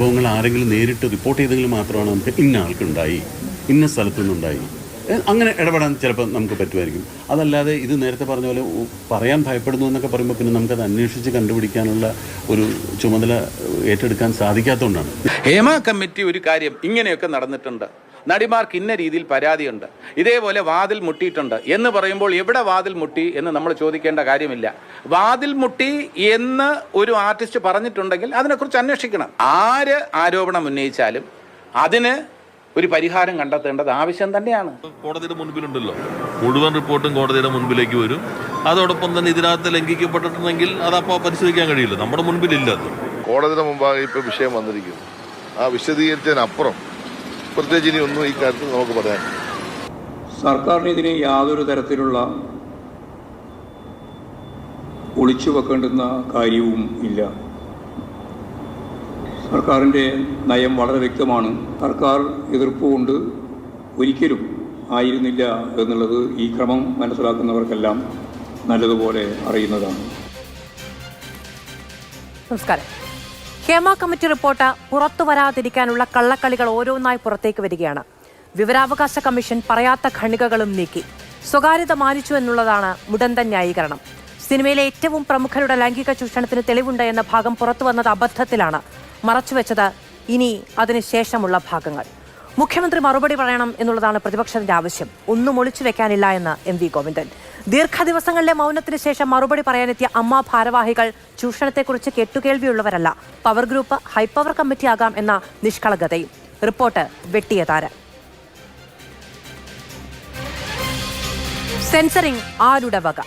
സംഭവങ്ങൾ ആരെങ്കിലും നേരിട്ട് റിപ്പോർട്ട് ചെയ്തെങ്കിൽ മാത്രമാണ് നമുക്ക് ഇന്ന ആൾക്കുണ്ടായി, ഇന്ന സ്ഥലത്തു നിന്നുണ്ടായി, അങ്ങനെ ഇടപെടാൻ ചിലപ്പോൾ നമുക്ക് പറ്റുമായിരിക്കും. അതല്ലാതെ ഇത് നേരത്തെ പറഞ്ഞ പോലെ പറയാൻ ഭയപ്പെടുന്നു എന്നൊക്കെ പറയുമ്പോൾ പിന്നെ നമുക്കത് അന്വേഷിച്ച് കണ്ടുപിടിക്കാനുള്ള ഒരു ചുമതല ഏറ്റെടുക്കാൻ സാധിക്കാത്തതുകൊണ്ടാണ്. ഹേമ കമ്മിറ്റി ഒരു കാര്യം ഇങ്ങനെയൊക്കെ നടന്നിട്ടുണ്ട്, നടിമാർക്ക് ഇന്ന രീതിയിൽ പരാതിയുണ്ട്, ഇതേപോലെ വാതിൽ മുട്ടിയിട്ടുണ്ട് എന്ന് പറയുമ്പോൾ എവിടെ വാതിൽ മുട്ടി എന്ന് നമ്മൾ ചോദിക്കേണ്ട കാര്യമില്ല. വാതിൽ മുട്ടി എന്ന് ഒരു ആർട്ടിസ്റ്റ് പറഞ്ഞിട്ടുണ്ടെങ്കിൽ അതിനെക്കുറിച്ച് അന്വേഷിക്കണം. ആര് ആരോപണം ഉന്നയിച്ചാലും അതിന് ഒരു പരിഹാരം കണ്ടെത്തേണ്ടത് ആവശ്യം തന്നെയാണ്. കോടതിയുടെ മുൻപിലുണ്ടല്ലോ, മുഴുവൻ റിപ്പോർട്ടും കോടതിയുടെ മുൻപിലേക്ക് വരും. അതോടൊപ്പം തന്നെ ഇതിനകത്ത് ലംഘിക്കപ്പെട്ടിട്ടുണ്ടെങ്കിൽ അതപ്പോൾ പരിശോധിക്കാൻ കഴിയില്ല, നമ്മുടെ മുൻപിലില്ല. കോടതിയുടെ മുമ്പാകെ ഇപ്പോൾ വിഷയം വന്നിരിക്കുന്നു. ആ വിശദീകരിച്ചതിനപ്പുറം പ്രത്യേകിച്ച് ഇനി ഒന്നും ഈ കാര്യത്തിൽ നമുക്ക് പറയാൻ. സർക്കാരിന് ഇതിന് യാതൊരു തരത്തിലുള്ള ഒളിച്ചു വെക്കേണ്ടുന്ന കാര്യവും ഇല്ല. സർക്കാരിൻ്റെ നയം വളരെ വ്യക്തമാണ്. സർക്കാർ എതിർപ്പുകൊണ്ട് ഒരിക്കലും ആയിരുന്നില്ല എന്നുള്ളത് ഈ ക്രമം മനസ്സിലാക്കുന്നവർക്കെല്ലാം നല്ലതുപോലെ അറിയുന്നതാണ്. നമസ്കാരം. ഹേമ കമ്മിറ്റി റിപ്പോർട്ട് പുറത്തു വരാതിരിക്കാനുള്ള കള്ളക്കളികൾ ഓരോന്നായി പുറത്തേക്ക് വരികയാണ്. വിവരാവകാശ കമ്മീഷൻ പറയാത്ത ഖണ്ഡികകളും നീക്കി. സ്വകാര്യത മാനിച്ചു എന്നുള്ളതാണ് മുടന്തൻ ന്യായീകരണം. സിനിമയിലെ ഏറ്റവും പ്രമുഖരുടെ ലൈംഗിക ചൂഷണത്തിന് തെളിവുണ്ട് എന്ന ഭാഗം പുറത്തു വന്നത് അബദ്ധത്തിലാണ്. മറച്ചുവെച്ചത് ഇനി അതിനുശേഷമുള്ള ഭാഗങ്ങൾ. മുഖ്യമന്ത്രി മറുപടി പറയണം എന്നുള്ളതാണ് പ്രതിപക്ഷത്തിന്റെ ആവശ്യം. ഒന്നും ഒളിച്ചു വെക്കാനില്ല എന്ന് MV ഗോവിന്ദൻ. ദീർഘദിവസങ്ങളിലെ മൗനത്തിന് ശേഷം മറുപടി പറയാനെത്തിയ അമ്മ ഭാരവാഹികൾ ചൂഷണത്തെക്കുറിച്ച് കേട്ടുകേൾവിയുള്ളവരല്ല. പവർ ഗ്രൂപ്പ് ഹൈപ്പവർ കമ്മിറ്റി ആകാം എന്ന നിഷ്കളങ്കതയും. റിപ്പോർട്ട് വെട്ടിയ താരം. സെൻസറിംഗ് ആരുടെ വക?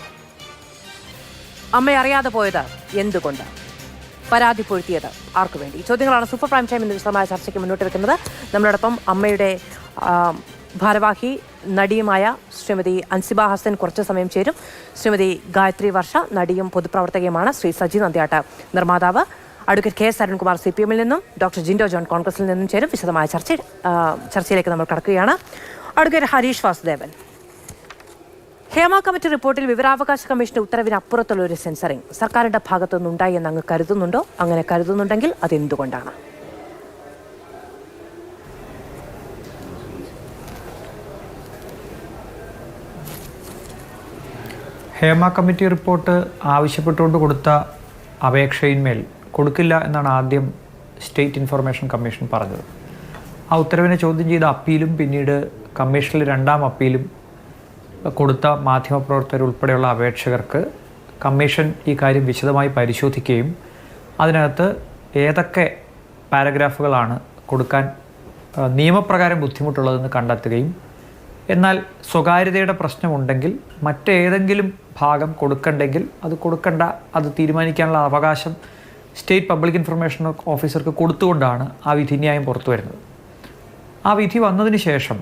അമ്മ അറിയാതെ പോയത് എന്തുകൊണ്ട്? പരാതി പൊഴുത്തിയത് ആർക്കു വേണ്ടി? ഈ ചോദ്യങ്ങളാണ് സൂപ്പർ പ്രൈം ടൈം ഇന്ന് വിശദമായ ചർച്ചയ്ക്ക് മുന്നോട്ട് വെക്കുന്നത്. നമ്മളോടൊപ്പം അമ്മയുടെ ഭാരവാഹി നടിയുമായ ശ്രീമതി അൻസിബ ഹസൻ കുറച്ച് സമയം ചേരും. ശ്രീമതി ഗായത്രി വർഷ നടിയും പൊതുപ്രവർത്തകയുമാണ്. ശ്രീ സജി നന്ദ്യാട്ട് നിർമ്മാതാവ്. അഡ്വക്കേറ്റ് KS അരുൺകുമാർ CPM-ൽ നിന്നും ഡോക്ടർ ജിൻഡോ ജോൺ കോൺഗ്രസിൽ നിന്നും ചേരും. വിശദമായ ചർച്ചയിലേക്ക് നമ്മൾ കടക്കുകയാണ്. അഡ്വക്കേറ്റ് ഹരീഷ് വാസുദേവൻ, ഹേമ കമ്മിറ്റി റിപ്പോർട്ടിൽ വിവരാവകാശ കമ്മീഷന്റെ ഉത്തരവിന് അപ്പുറത്തുള്ള ഒരു സെൻസറിംഗ് സർക്കാരിന്റെ ഭാഗത്തുനിന്നുണ്ടായി എന്ന് അങ്ങ് കരുതുന്നുണ്ടോ? അങ്ങനെ കരുതുന്നുണ്ടെങ്കിൽ അതെന്തുകൊണ്ടാണ്? ഹേമ കമ്മിറ്റി റിപ്പോർട്ട് ആവശ്യപ്പെട്ടുകൊണ്ട് കൊടുത്ത അപേക്ഷയിന്മേൽ കൊടുക്കില്ല എന്നാണ് ആദ്യം സ്റ്റേറ്റ് ഇൻഫർമേഷൻ കമ്മീഷൻ പറഞ്ഞത്. ആ ഉത്തരവിനെ ചോദ്യം ചെയ്ത അപ്പീലും പിന്നീട് കമ്മീഷനിൽ രണ്ടാം അപ്പീലും കൊടുത്ത മാധ്യമപ്രവർത്തകരുൾപ്പെടെയുള്ള അപേക്ഷകർക്ക് കമ്മീഷൻ ഈ കാര്യം വിശദമായി പരിശോധിക്കുകയും അതിനകത്ത് ഏതൊക്കെ പാരഗ്രാഫുകളാണ് കൊടുക്കാൻ നിയമപ്രകാരം ബുദ്ധിമുട്ടുള്ളതെന്ന് കണ്ടെത്തുകയും എന്നാൽ സ്വകാര്യതയുടെ പ്രശ്നമുണ്ടെങ്കിൽ മറ്റേതെങ്കിലും ഭാഗം കൊടുക്കണ്ടെങ്കിൽ അത് കൊടുക്കണ്ട, അത് തീരുമാനിക്കാനുള്ള അവകാശം സ്റ്റേറ്റ് പബ്ലിക് ഇൻഫർമേഷൻ ഓഫീസർക്ക് കൊടുത്തുകൊണ്ടാണ് ആ വിധിന്യായം പുറത്തു വരുന്നത്. ആ വിധി വന്നതിന് ശേഷം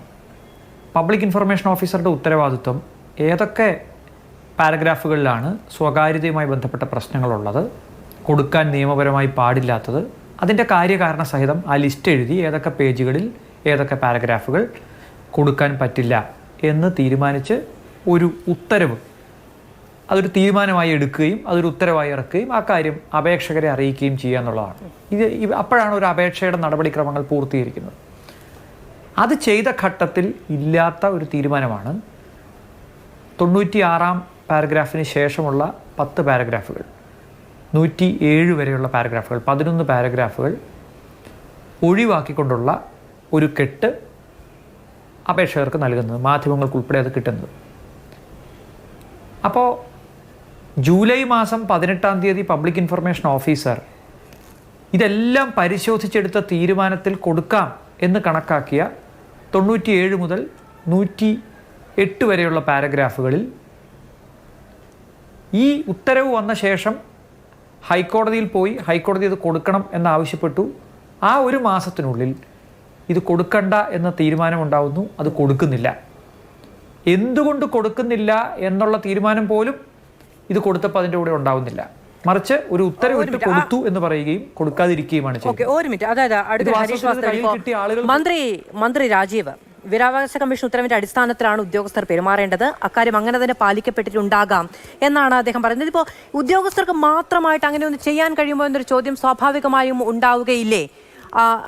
പബ്ലിക് ഇൻഫർമേഷൻ ഓഫീസറുടെ ഉത്തരവാദിത്വം ഏതൊക്കെ പാരഗ്രാഫുകളിലാണ് സ്വകാര്യതയുമായി ബന്ധപ്പെട്ട പ്രശ്നങ്ങളുള്ളത്, കൊടുക്കാൻ നിയമപരമായി പാടില്ലാത്തത്, അതിൻ്റെ കാര്യകാരണ സഹിതം ആ ലിസ്റ്റ് എഴുതി ഏതൊക്കെ പേജുകളിൽ ഏതൊക്കെ പാരഗ്രാഫുകൾ കൊടുക്കാൻ പറ്റില്ല എന്ന് തീരുമാനിച്ച് ഒരു ഉത്തരവ്, അതൊരു തീരുമാനമായി എടുക്കുകയും അതൊരു ഉത്തരവായി ഇറക്കുകയും ആ കാര്യം അപേക്ഷകരെ അറിയിക്കുകയും ചെയ്യുക എന്നുള്ളതാണ്. അപ്പോഴാണ് ഒരു അപേക്ഷയുടെ നടപടിക്രമങ്ങൾ പൂർത്തീകരിക്കുന്നത്. അത് ചെയ്ത ഘട്ടത്തിൽ ഇല്ലാത്ത ഒരു തീരുമാനമാണ് 96-ാം പാരഗ്രാഫിന് ശേഷമുള്ള 10 പാരഗ്രാഫുകൾ, 107 വരെയുള്ള പാരഗ്രാഫുകൾ, 11 പാരഗ്രാഫുകൾ ഒഴിവാക്കിക്കൊണ്ടുള്ള ഒരു കെട്ട് അപേക്ഷകർക്ക് നൽകുന്നത്, മാധ്യമങ്ങൾക്കുൾപ്പെടെ അത് കിട്ടുന്നത്. അപ്പോൾ ജൂലൈ മാസം 18-ാം തീയതി പബ്ലിക് ഇൻഫർമേഷൻ ഓഫീസർ ഇതെല്ലാം പരിശോധിച്ചെടുത്ത തീരുമാനത്തിൽ കൊടുക്കാം എന്ന് കണക്കാക്കിയ 97 മുതൽ 108 വരെയുള്ള പാരഗ്രാഫുകളിൽ ഈ ഉത്തരവ് വന്ന ശേഷം ഹൈക്കോടതിയിൽ പോയി ഹൈക്കോടതി ഇത് കൊടുക്കണം എന്നാവശ്യപ്പെട്ടു. ആ ഒരു മാസത്തിനുള്ളിൽ ഇത് കൊടുക്കണ്ട എന്ന തീരുമാനമുണ്ടാവുന്നു, അത് കൊടുക്കുന്നില്ല. എന്തുകൊണ്ട് കൊടുക്കുന്നില്ല എന്നുള്ള തീരുമാനം പോലും ഇത് കൊടുത്തപ്പോൾ അതിൻ്റെ കൂടെ ഉണ്ടാവുന്നില്ല. മറിച്ച് ഒരു ഉത്തരവിട്ട് കൊടുത്തു എന്ന് പറയുകയും കൊടുക്കാതിരിക്കുകയുമാണ് ചെയ്യുന്നത്. അതായത് മന്ത്രി രാജീവ് വിവരാവകാശ കമ്മീഷൻ ഉത്തരവിന്റെ അടിസ്ഥാനത്തിലാണ് ഉദ്യോഗസ്ഥർ പെരുമാറേണ്ടത്. അക്കാര്യം അങ്ങനെ തന്നെ പാലിക്കപ്പെട്ടിട്ടുണ്ടാകാം എന്നാണ് അദ്ദേഹം പറയുന്നത്. ഇപ്പോൾ ഉദ്യോഗസ്ഥർക്ക് മാത്രമായിട്ട് അങ്ങനെ ഒന്ന് ചെയ്യാൻ കഴിയുമോ എന്നൊരു ചോദ്യം സ്വാഭാവികമായും ഉണ്ടാവുകയില്ലേ?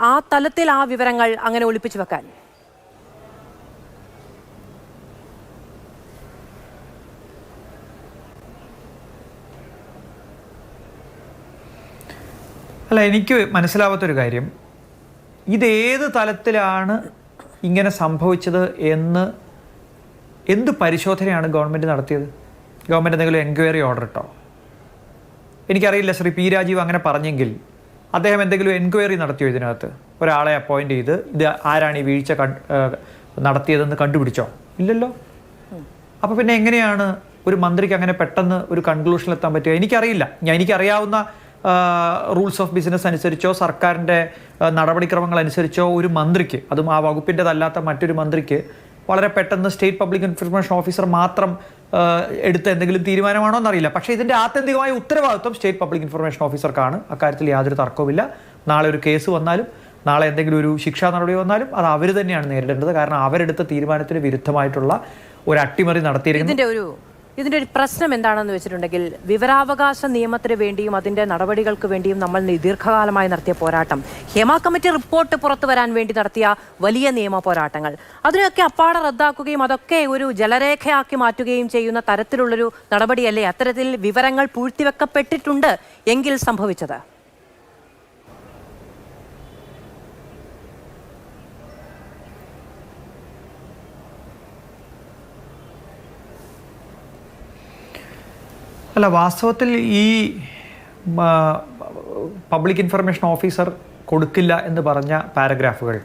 ആ തലത്തിൽ ആ വിവരങ്ങൾ അങ്ങനെ ഒളിപ്പിച്ചു വെക്കാൻ? അല്ല, എനിക്ക് മനസ്സിലാവാത്തൊരു കാര്യം, ഇതേത് തലത്തിലാണ് ഇങ്ങനെ സംഭവിച്ചത് എന്ന് എന്ത് പരിശോധനയാണ് ഗവൺമെൻറ് നടത്തിയത്? ഗവൺമെൻറ് എന്തെങ്കിലും എൻക്വയറി ഓർഡർ ഇട്ടോ? എനിക്കറിയില്ല. ശ്രീ പി രാജീവ് അങ്ങനെ പറഞ്ഞെങ്കിൽ അദ്ദേഹം എന്തെങ്കിലും എൻക്വയറി നടത്തിയോ? ഇതിനകത്ത് ഒരാളെ അപ്പോയിൻറ്റ് ചെയ്ത് ഇത് ആരാണ് ഈ വീഴ്ച നടത്തിയതെന്ന് കണ്ടുപിടിച്ചോ? ഇല്ലല്ലോ. അപ്പോൾ പിന്നെ എങ്ങനെയാണ് ഒരു മന്ത്രിക്ക് അങ്ങനെ പെട്ടെന്ന് ഒരു കൺക്ലൂഷനിലെത്താൻ പറ്റുക? എനിക്കറിയില്ല. എനിക്കറിയാവുന്ന റൂൾസ് ഓഫ് ബിസിനസ് അനുസരിച്ചോ സർക്കാരിൻ്റെ നടപടിക്രമങ്ങൾ അനുസരിച്ചോ ഒരു മന്ത്രിക്ക്, അതും ആ വകുപ്പിൻ്റെതല്ലാത്ത മറ്റൊരു മന്ത്രിക്ക്, വളരെ പെട്ടെന്ന് സ്റ്റേറ്റ് പബ്ലിക് ഇൻഫർമേഷൻ ഓഫീസർ മാത്രം എടുത്ത എന്തെങ്കിലും തീരുമാനമാണോ എന്നറിയില്ല. പക്ഷേ ഇതിൻ്റെ ആത്യന്തികമായ ഉത്തരവാദിത്വം സ്റ്റേറ്റ് പബ്ലിക് ഇൻഫർമേഷൻ ഓഫീസർക്കാണ്. അക്കാര്യത്തിൽ യാതൊരു തർക്കവുമില്ല. നാളെ ഒരു കേസ് വന്നാലും നാളെ എന്തെങ്കിലും ഒരു ശിക്ഷാ നടപടി വന്നാലും അത് അവർ തന്നെയാണ് നേരിടേണ്ടത്. കാരണം അവരെടുത്ത തീരുമാനത്തിന് വിരുദ്ധമായിട്ടുള്ള ഒരു അട്ടിമറി നടത്തിയിരിക്കുന്നു. ഇതിൻ്റെ ഒരു പ്രശ്നം എന്താണെന്ന് വെച്ചിട്ടുണ്ടെങ്കിൽ, വിവരാവകാശ നിയമത്തിന് വേണ്ടിയും അതിൻ്റെ നടപടികൾക്ക് വേണ്ടിയും നമ്മൾ ദീർഘകാലമായി നടത്തിയ പോരാട്ടം, ഹേമ കമ്മിറ്റി റിപ്പോർട്ട് പുറത്തു വരാൻ വേണ്ടി നടത്തിയ വലിയ നിയമ പോരാട്ടങ്ങൾ, അതിനൊക്കെ അപ്പാടെ റദ്ദാക്കുകയും അതൊക്കെ ഒരു ജലരേഖയാക്കി മാറ്റുകയും ചെയ്യുന്ന തരത്തിലുള്ളൊരു നടപടിയല്ലേ അത്തരത്തിൽ വിവരങ്ങൾ പൂഴ്ത്തിവെക്കപ്പെട്ടിട്ടുണ്ട് എങ്കിൽ സംഭവിച്ചത്? അല്ല, വാസ്തവത്തിൽ ഈ പബ്ലിക് ഇൻഫർമേഷൻ ഓഫീസർ കൊടുക്കില്ല എന്ന് പറഞ്ഞ പാരഗ്രാഫുകൾ,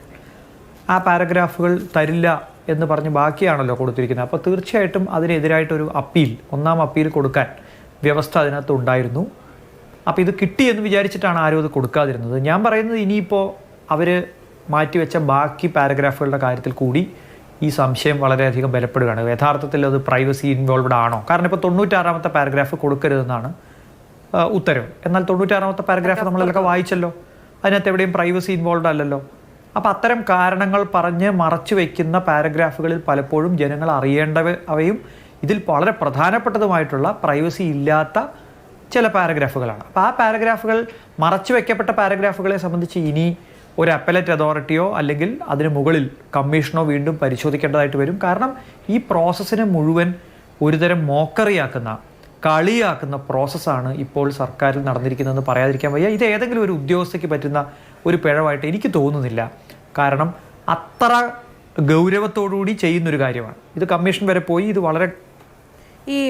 ആ പാരഗ്രാഫുകൾ തരില്ല എന്ന് പറഞ്ഞ് ബാക്കിയാണല്ലോ കൊടുത്തിരിക്കുന്നത്. അപ്പോൾ തീർച്ചയായിട്ടും അതിനെതിരായിട്ടൊരു അപ്പീൽ, ഒന്നാം അപ്പീൽ കൊടുക്കാൻ വ്യവസ്ഥ അതിനകത്ത് ഉണ്ടായിരുന്നു. അപ്പോൾ ഇത് കിട്ടിയെന്ന് വിചാരിച്ചിട്ടാണ് ആരും അത് കൊടുക്കാതിരുന്നത്. ഞാൻ പറയുന്നത്, ഇനിയിപ്പോൾ അവർ മാറ്റിവെച്ച ബാക്കി പാരഗ്രാഫുകളുടെ കാര്യത്തിൽ കൂടി ഈ സംശയം വളരെയധികം ബലപ്പെടുകയാണ്. യഥാർത്ഥത്തിൽ അത് പ്രൈവസി ഇൻവോൾവ്ഡ് ആണോ? കാരണം ഇപ്പോൾ 96-ാമത്തെ പാരഗ്രാഫ് കൊടുക്കരുതെന്നാണ് ഉത്തരവ്. എന്നാൽ 96-ാമത്തെ പാരഗ്രാഫ് നമ്മളെല്ലാം വായിച്ചല്ലോ. അതിനകത്ത് എവിടെയും പ്രൈവസി ഇൻവോൾവ്ഡ് അല്ലല്ലോ. അപ്പോൾ അത്തരം കാരണങ്ങൾ പറഞ്ഞ് മറച്ചു വയ്ക്കുന്ന പാരഗ്രാഫുകളിൽ പലപ്പോഴും ജനങ്ങൾ അറിയേണ്ടവയും ഇതിൽ വളരെ പ്രധാനപ്പെട്ടതുമായിട്ടുള്ള പ്രൈവസി ഇല്ലാത്ത ചില പാരഗ്രാഫുകളാണ്. അപ്പോൾ ആ പാരഗ്രാഫുകൾ, മറച്ചു വയ്ക്കപ്പെട്ട പാരഗ്രാഫുകളെ സംബന്ധിച്ച് ഇനി ഒരു അപ്പലേറ്റ് അതോറിറ്റിയോ അല്ലെങ്കിൽ അതിന് മുകളിൽ കമ്മീഷനോ വീണ്ടും പരിശോധിക്കേണ്ടതായിട്ട് വരും. കാരണം ഈ പ്രോസസ്സിനെ മുഴുവൻ ഒരുതരം മോക്കറിയാക്കുന്ന, കളിയാക്കുന്ന പ്രോസസ്സാണ് ഇപ്പോൾ സർക്കാരിൽ നടന്നിരിക്കുന്നതെന്ന് പറയാതിരിക്കാൻ വയ്യ. ഇത് ഏതെങ്കിലും ഒരു ഉദ്യോഗസ്ഥയ്ക്ക് പറ്റുന്ന ഒരു പിഴവായിട്ട് എനിക്ക് തോന്നുന്നില്ല. കാരണം അത്ര ഗൗരവത്തോടുകൂടി ചെയ്യുന്നൊരു കാര്യമാണ് ഇത്. കമ്മീഷൻ വരെ പോയി ഇത് വളരെ ഈ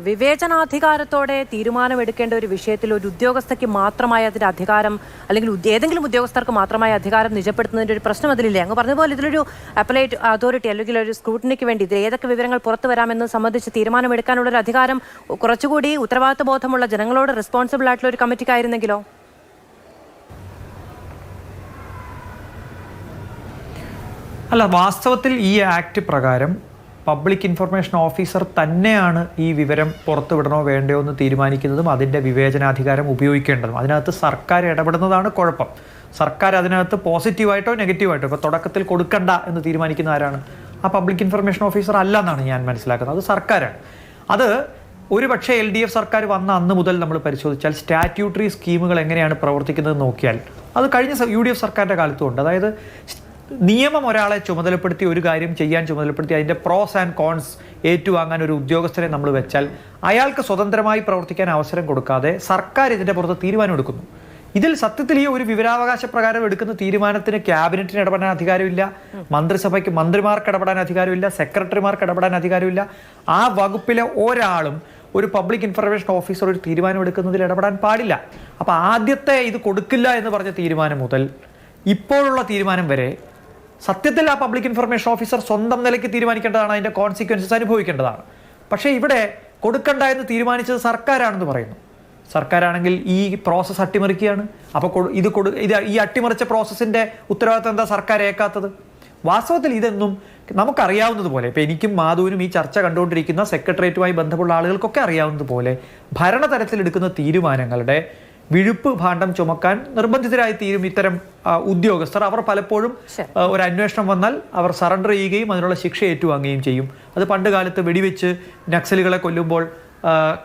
വിവേചനാധികാരത്തോടെ തീരുമാനമെടുക്കേണ്ട ഒരു വിഷയത്തിൽ ഒരു ഉദ്യോഗസ്ഥയ്ക്ക് മാത്രമായ അതിൻ്റെ അധികാരം, അല്ലെങ്കിൽ ഏതെങ്കിലും ഉദ്യോഗസ്ഥർക്ക് മാത്രമായ അധികാരം നിജപ്പെടുത്തുന്നതിൻ്റെ ഒരു പ്രശ്നം അതിലില്ലേ? അങ്ങ് പറഞ്ഞതുപോലെ ഇതിലൊരു അപ്പലേറ്റ് അതോറിറ്റി അല്ലെങ്കിൽ ഒരു സ്ക്രൂട്ടിനിക്ക് വേണ്ടി ഇതിൽ ഏതൊക്കെ വിവരങ്ങൾ പുറത്തു വരാമെന്ന് സംബന്ധിച്ച് തീരുമാനമെടുക്കാനുള്ളൊരു അധികാരം കുറച്ചുകൂടി ഉത്തരവാദിത്വ ബോധമുള്ള ജനങ്ങളോട് റെസ്പോൺസിബിൾ ആയിട്ടുള്ള ഒരു കമ്മിറ്റിക്കായിരുന്നെങ്കിലോ? അല്ല, വാസ്തവത്തിൽ ഈ ആക്ട് പ്രകാരം പബ്ലിക് ഇൻഫർമേഷൻ ഓഫീസർ തന്നെയാണ് ഈ വിവരം പുറത്തുവിടണോ വേണ്ടയോ എന്ന് തീരുമാനിക്കുന്നതും അതിൻ്റെ വിവേചനാധികാരം ഉപയോഗിക്കേണ്ടതും. അതിനകത്ത് സർക്കാർ ഇടപെടുന്നതാണ് കുഴപ്പം. സർക്കാർ അതിനകത്ത് പോസിറ്റീവായിട്ടോ നെഗറ്റീവായിട്ടോ, ഇപ്പോൾ തുടക്കത്തിൽ കൊടുക്കണ്ട എന്ന് തീരുമാനിക്കുന്ന ആരാണ്? ആ പബ്ലിക് ഇൻഫർമേഷൻ ഓഫീസർ അല്ല എന്നാണ് ഞാൻ മനസ്സിലാക്കുന്നത്. അത് സർക്കാരാണ്. അത് ഒരു പക്ഷേ LDF സർക്കാർ വന്ന അന്ന് മുതൽ നമ്മൾ പരിശോധിച്ചാൽ സ്റ്റാറ്റ്യൂട്ടറി സ്കീമുകൾ എങ്ങനെയാണ് പ്രവർത്തിക്കുന്നത് നോക്കിയാൽ അത് കഴിഞ്ഞ UDF സർക്കാരിൻ്റെ കാലത്തുമുണ്ട്. അതായത് നിയമം ഒരാളെ ചുമതലപ്പെടുത്തി ഒരു കാര്യം ചെയ്യാൻ ചുമതലപ്പെടുത്തി അതിൻ്റെ പ്രോസ് ആൻഡ് കോൺസ് ഏറ്റുവാങ്ങാൻ ഒരു ഉദ്യോഗസ്ഥനെ നമ്മൾ വെച്ചാൽ അയാൾക്ക് സ്വതന്ത്രമായി പ്രവർത്തിക്കാൻ അവസരം കൊടുക്കാതെ സർക്കാർ ഇതിൻ്റെ പുറത്ത് തീരുമാനം. ഇതിൽ സത്യത്തിൽ ഈ ഒരു വിവരാവകാശ പ്രകാരം എടുക്കുന്ന തീരുമാനത്തിന് ക്യാബിനറ്റിന് ഇടപെടാൻ അധികാരമില്ല, മന്ത്രിസഭയ്ക്ക് മന്ത്രിമാർക്ക് ഇടപെടാൻ അധികാരമില്ല, സെക്രട്ടറിമാർക്ക് ഇടപെടാൻ അധികാരമില്ല. ആ വകുപ്പിലെ ഒരാളും ഒരു പബ്ലിക് ഇൻഫർമേഷൻ ഓഫീസർ ഒരു തീരുമാനം എടുക്കുന്നതിൽ ഇടപെടാൻ പാടില്ല. അപ്പോൾ ആദ്യത്തെ ഇത് കൊടുക്കില്ല എന്ന് പറഞ്ഞ തീരുമാനം മുതൽ ഇപ്പോഴുള്ള തീരുമാനം വരെ സത്യത്തിൽ ആ പബ്ലിക് ഇൻഫർമേഷൻ ഓഫീസർ സ്വന്തം നിലയ്ക്ക് തീരുമാനിക്കേണ്ടതാണ്, അതിൻ്റെ കോൺസിക്വൻസസ് അനുഭവിക്കേണ്ടതാണ്. പക്ഷേ ഇവിടെ കൊടുക്കണ്ട എന്ന് തീരുമാനിച്ചത് സർക്കാരാണെന്ന് പറയുന്നു. സർക്കാരാണെങ്കിൽ ഈ പ്രോസസ്സ് അട്ടിമറിക്കുകയാണ്. അപ്പോൾ ഈ അട്ടിമറിച്ച പ്രോസസ്സിൻ്റെ ഉത്തരവാദിത്വം എന്താ സർക്കാർ ഏക്കാത്തത്? വാസ്തവത്തിൽ ഇതൊന്നും നമുക്കറിയാവുന്നതുപോലെ, ഇപ്പോൾ എനിക്കും മാധുവിനും ഈ ചർച്ച കണ്ടുകൊണ്ടിരിക്കുന്ന സെക്രട്ടേറിയറ്റുമായി ബന്ധമുള്ള ആളുകൾക്കൊക്കെ അറിയാവുന്നതുപോലെ ഭരണതലത്തിലെടുക്കുന്ന തീരുമാനങ്ങളുടെ വിഴുപ്പ് ഭാണ്ഡം ചുമക്കാൻ നിർബന്ധിതരായി തീരും ഇത്തരം ഉദ്യോഗസ്ഥർ. അവർ പലപ്പോഴും ഒരു അന്വേഷണം വന്നാൽ അവർ സറണ്ടർ ചെയ്യുകയും അതിനുള്ള ശിക്ഷ ഏറ്റുവാങ്ങുകയും ചെയ്യും. അത് പണ്ട് കാലത്ത് വെടിവെച്ച് നക്സലുകളെ കൊല്ലുമ്പോൾ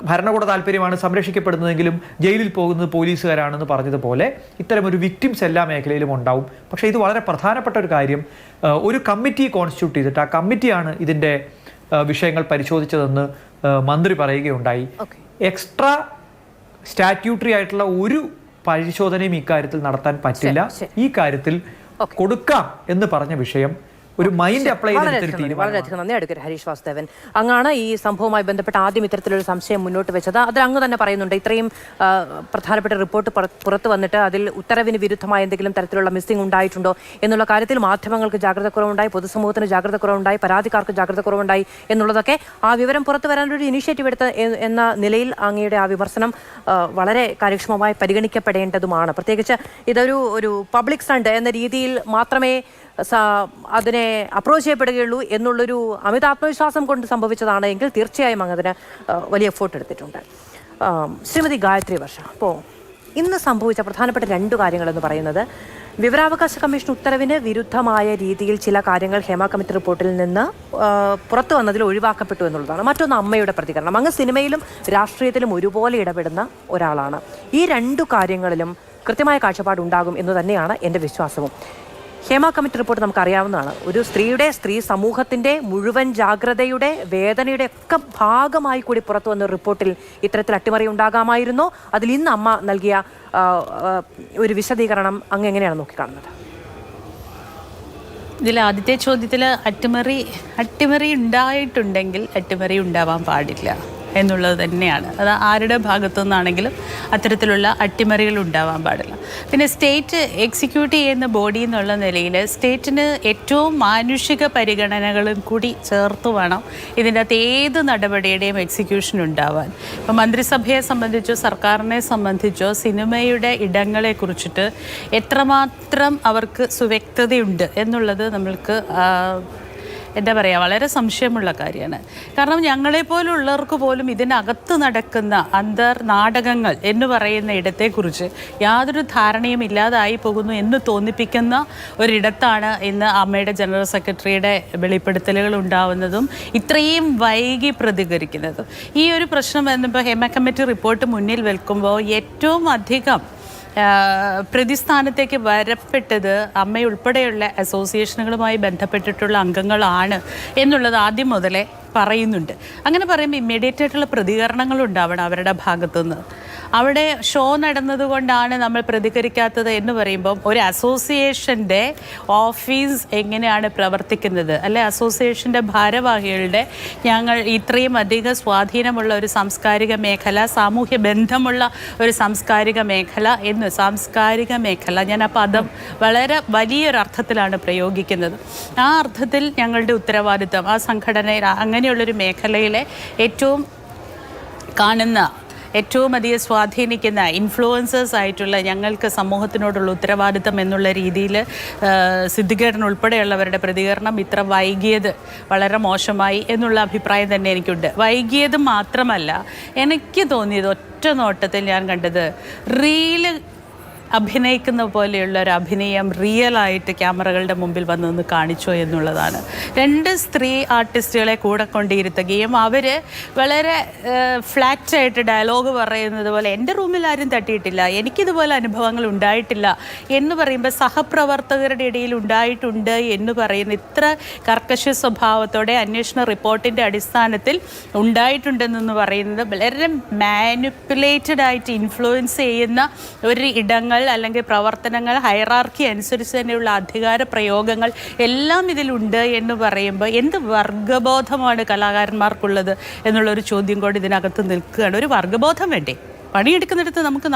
ഭരണകൂട താല്പര്യമാണ് സംരക്ഷിക്കപ്പെടുന്നതെങ്കിലും ജയിലിൽ പോകുന്നത് പോലീസുകാരാണെന്ന് പറഞ്ഞതുപോലെ ഇത്തരമൊരു വിക്ടിംസ് എല്ലാ മേഖലയിലും ഉണ്ടാവും. പക്ഷേ ഇത് വളരെ പ്രധാനപ്പെട്ട ഒരു കാര്യം, ഒരു കമ്മിറ്റി കോൺസ്റ്റിറ്റ്യൂട്ട് ചെയ്തിട്ട് ആ കമ്മിറ്റിയാണ് ഇതിൻ്റെ വിഷയങ്ങൾ പരിശോധിച്ചതെന്ന് മന്ത്രി പറയുകയുണ്ടായി. എക്സ്ട്രാ സ്റ്റാറ്റ്യൂട്ടറി ആയിട്ടുള്ള ഒരു പരിശോധനയും ഇക്കാര്യത്തിൽ നടത്താൻ പറ്റില്ല. ഈ കാര്യത്തിൽ കൊടുക്കാം എന്ന് പറഞ്ഞ വിഷയം ഒരു മൈൻഡ് അപ്ലൈ വളരെയധികം നന്ദി അഡ്വക്കേറ്റ് ഹരീഷ് വാസുദേവൻ. അങ്ങാണ് ഈ സംഭവവുമായി ബന്ധപ്പെട്ട് ആദ്യം ഇത്തരത്തിലൊരു സംശയം മുന്നോട്ട് വെച്ചത്. അത് അങ്ങ് തന്നെ പറയുന്നുണ്ട്, ഇത്രയും പ്രധാനപ്പെട്ട റിപ്പോർട്ട് പുറത്തു വന്നിട്ട് അതിൽ ഉത്തരവിന് വിരുദ്ധമായ എന്തെങ്കിലും തരത്തിലുള്ള മിസ്സിംഗ് ഉണ്ടായിട്ടുണ്ടോ എന്നുള്ള കാര്യത്തിൽ മാധ്യമങ്ങൾക്ക് ജാഗ്രത കുറവുണ്ടായി, പൊതുസമൂഹത്തിന് ജാഗ്രത കുറവുണ്ടായി, പരാതിക്കാർക്ക് ജാഗ്രത കുറവുണ്ടായി എന്നുള്ളതൊക്കെ ആ വിവരം പുറത്തു വരാനൊരു ഇനീഷ്യേറ്റീവ് എടുത്ത എന്ന നിലയിൽ അങ്ങയുടെ ആ വിമർശനം വളരെ കാര്യക്ഷമമായി പരിഗണിക്കപ്പെടേണ്ടതുമാണ്. പ്രത്യേകിച്ച് ഇതൊരു പബ്ലിക് സ്റ്റണ്ട് എന്ന രീതിയിൽ മാത്രമേ അതിനെ അപ്രോച്ച് ചെയ്യപ്പെടുകയുള്ളൂ എന്നുള്ളൊരു അമിതാത്മവിശ്വാസം കൊണ്ട് സംഭവിച്ചതാണ് എങ്കിൽ തീർച്ചയായും അതിന് വലിയ എഫേർട്ട് എടുത്തിട്ടുണ്ട്. ശ്രീമതി ഗായത്രി വർഷ, അപ്പോൾ ഇന്ന് സംഭവിച്ച പ്രധാനപ്പെട്ട 2 കാര്യങ്ങളെന്ന് പറയുന്നത്, വിവരാവകാശ കമ്മീഷൻ ഉത്തരവിന് വിരുദ്ധമായ രീതിയിൽ ചില കാര്യങ്ങൾ ഹേമ കമ്മിറ്റി റിപ്പോർട്ടിൽ നിന്ന് പുറത്തു വന്നതിൽ ഒഴിവാക്കപ്പെട്ടു എന്നുള്ളതാണ്. മറ്റൊന്ന് അമ്മയുടെ പ്രതികരണം. അങ്ങ് സിനിമയിലും രാഷ്ട്രീയത്തിലും ഒരുപോലെ ഇടപെടുന്ന ഒരാളാണ്. ഈ 2 കാര്യങ്ങളിലും കൃത്യമായ കാഴ്ചപ്പാടുണ്ടാകും എന്ന് തന്നെയാണ് എൻ്റെ വിശ്വാസവും. ഹേമ കമ്മിറ്റി റിപ്പോർട്ട് നമുക്കറിയാവുന്നതാണ്. ഒരു സ്ത്രീ സമൂഹത്തിൻ്റെ മുഴുവൻ ജാഗ്രതയുടെ വേദനയുടെ ഒക്കെ ഭാഗമായി കൂടി പുറത്തു വന്ന റിപ്പോർട്ടിൽ ഇത്തരത്തിൽ അട്ടിമറി ഉണ്ടാകാമായിരുന്നോ? അതിൽ ഇന്ന് അമ്മ നൽകിയ ഒരു വിശദീകരണം അങ്ങ് എങ്ങനെയാണ് നോക്കിക്കാണുന്നത്? ഇതിൽ ആദ്യത്തെ ചോദ്യത്തിൽ അട്ടിമറി ഉണ്ടായിട്ടുണ്ടെങ്കിൽ അട്ടിമറി ഉണ്ടാവാൻ പാടില്ല എന്നുള്ളത് തന്നെയാണ്. അത് ആരുടെ ഭാഗത്തു നിന്നാണെങ്കിലും അത്തരത്തിലുള്ള അട്ടിമറികൾ ഉണ്ടാവാൻ പാടില്ല. പിന്നെ സ്റ്റേറ്റ് എക്സിക്യൂട്ട് ചെയ്യുന്ന ബോഡി എന്നുള്ള നിലയിൽ സ്റ്റേറ്റിന് ഏറ്റവും മാനുഷിക പരിഗണനകളും കൂടി ചേർത്ത് വേണം ഇതിൻ്റെ അകത്ത് ഏത് നടപടിയുടെയും എക്സിക്യൂഷൻ ഉണ്ടാവാൻ. ഇപ്പം മന്ത്രിസഭയെ സംബന്ധിച്ചോ സർക്കാരിനെ സംബന്ധിച്ചോ സിനിമയുടെ ഇടങ്ങളെ കുറിച്ചിട്ട് എത്രമാത്രം അവർക്ക് സുവ്യക്തതയുണ്ട് എന്നുള്ളത് നമ്മൾക്ക് എന്താ പറയുക, വളരെ സംശയമുള്ള കാര്യമാണ്. കാരണം ഞങ്ങളെപ്പോലുള്ളവർക്ക് പോലും ഇതിനകത്ത് നടക്കുന്ന നാടകങ്ങൾ എന്ന് പറയുന്ന ഇടത്തെക്കുറിച്ച് യാതൊരു ധാരണയും ഇല്ലാതായി പോകുന്നു എന്ന് തോന്നിപ്പിക്കുന്ന ഒരിടത്താണ് ഇന്ന് അമ്മയുടെ ജനറൽ സെക്രട്ടറിയുടെ വെളിപ്പെടുത്തലുകൾ ഉണ്ടാവുന്നതും ഇത്രയും വൈകി പ്രതികരിക്കുന്നതും. ഈ ഒരു പ്രശ്നം വന്നപ്പോൾ ഹേമ കമ്മിറ്റി റിപ്പോർട്ട് മുന്നിൽ വെക്കുമ്പോൾ ഏറ്റവും അധികം പ്രതിസ്ഥാനത്തേക്ക് വരപ്പെട്ടത് അമ്മയുൾപ്പെടെയുള്ള അസോസിയേഷനുകളുമായി ബന്ധപ്പെട്ടിട്ടുള്ള അംഗങ്ങളാണ് എന്നുള്ളത് ആദ്യം മുതലേ പറയുന്നുണ്ട്. അങ്ങനെ പറയുമ്പോൾ ഇമ്മീഡിയറ്റ് ആയിട്ടുള്ള പ്രതികരണങ്ങൾ ഉണ്ടാവണം അവരുടെ ഭാഗത്തുനിന്ന്. അവിടെ ഷോ നടന്നതുകൊണ്ടാണ് നമ്മൾ പ്രതികരിക്കാത്തത് എന്ന് പറയുമ്പം ഒരു അസോസിയേഷൻ്റെ ഓഫീസ് എങ്ങനെയാണ് പ്രവർത്തിക്കുന്നത്, അല്ലെ അസോസിയേഷൻ്റെ ഭാരവാഹികളുടെ ഞങ്ങൾ ഇത്രയും അധികം സ്വാധീനമുള്ള ഒരു സാംസ്കാരിക മേഖല, സാമൂഹ്യ ബന്ധമുള്ള ഒരു സാംസ്കാരിക മേഖല ഞാൻ ആ പദം വളരെ വലിയൊരർത്ഥത്തിലാണ് പ്രയോഗിക്കുന്നത്. ആ അർത്ഥത്തിൽ ഞങ്ങളുടെ ഉത്തരവാദിത്തം ആ സംഘടനയിൽ അങ്ങനെയുള്ളൊരു മേഖലയിലെ ഏറ്റവും അധികം സ്വാധീനിക്കുന്ന ഇൻഫ്ലുവൻസേഴ്സ് ആയിട്ടുള്ള ഞങ്ങൾക്ക് സമൂഹത്തിനോടുള്ള ഉത്തരവാദിത്തം എന്നുള്ള രീതിയിൽ സിദ്ദിഖേട്ടൻ ഉൾപ്പെടെയുള്ളവരുടെ പ്രതികരണം ഇത്ര വൈകിയത് വളരെ മോശമായി എന്നുള്ള അഭിപ്രായം തന്നെ എനിക്കുണ്ട്. വൈകിയത് മാത്രമല്ല, എനിക്ക് തോന്നിയത് ഒറ്റ നോട്ടത്തിൽ ഞാൻ കണ്ടത് റീല് അഭിനയിക്കുന്ന പോലെയുള്ള ഒരു അഭിനയം റിയലായിട്ട് ക്യാമറകളുടെ മുമ്പിൽ വന്നൊന്ന് കാണിച്ചോ എന്നുള്ളതാണ്. 2 സ്ത്രീ ആർട്ടിസ്റ്റുകളെ കൂടെ കൊണ്ടിരുത്തുകയും അവർ വളരെ ഫ്ലാറ്റായിട്ട് ഡയലോഗ് പറയുന്നത് പോലെ എൻ്റെ റൂമിൽ ആരും തട്ടിയിട്ടില്ല, എനിക്കിതുപോലെ അനുഭവങ്ങൾ ഉണ്ടായിട്ടില്ല എന്ന് പറയുമ്പോൾ സഹപ്രവർത്തകരുടെ ഇടയിൽ ഉണ്ടായിട്ടുണ്ട് എന്ന് പറയുന്ന ഇത്ര കർക്കശ സ്വഭാവത്തോടെ അന്വേഷണ റിപ്പോർട്ടിൻ്റെ അടിസ്ഥാനത്തിൽ ഉണ്ടായിട്ടുണ്ടെന്ന് പറയുന്നത് വളരെ മാനിപ്പുലേറ്റഡ് ആയിട്ട് ഇൻഫ്ലുവൻസ് ചെയ്യുന്ന ഒരു ഇടങ്ങൾ അല്ലെങ്കിൽ പ്രവർത്തനങ്ങൾ, ഹൈറാർക്കി അനുസരിച്ച് തന്നെയുള്ള അധികാര പ്രയോഗങ്ങൾ എല്ലാം ഇതിലുണ്ട് എന്ന് പറയുമ്പോൾ എന്ത് വർഗബോധമാണ് കലാകാരന്മാർക്കുള്ളത് എന്നുള്ളൊരു ചോദ്യം കൂടി ഇതിനകത്ത് നിൽക്കുകയാണ്. ഒരു വർഗബോധം വേണ്ടേ? പണിയെടുക്കുന്നിടത്ത് നമുക്ക്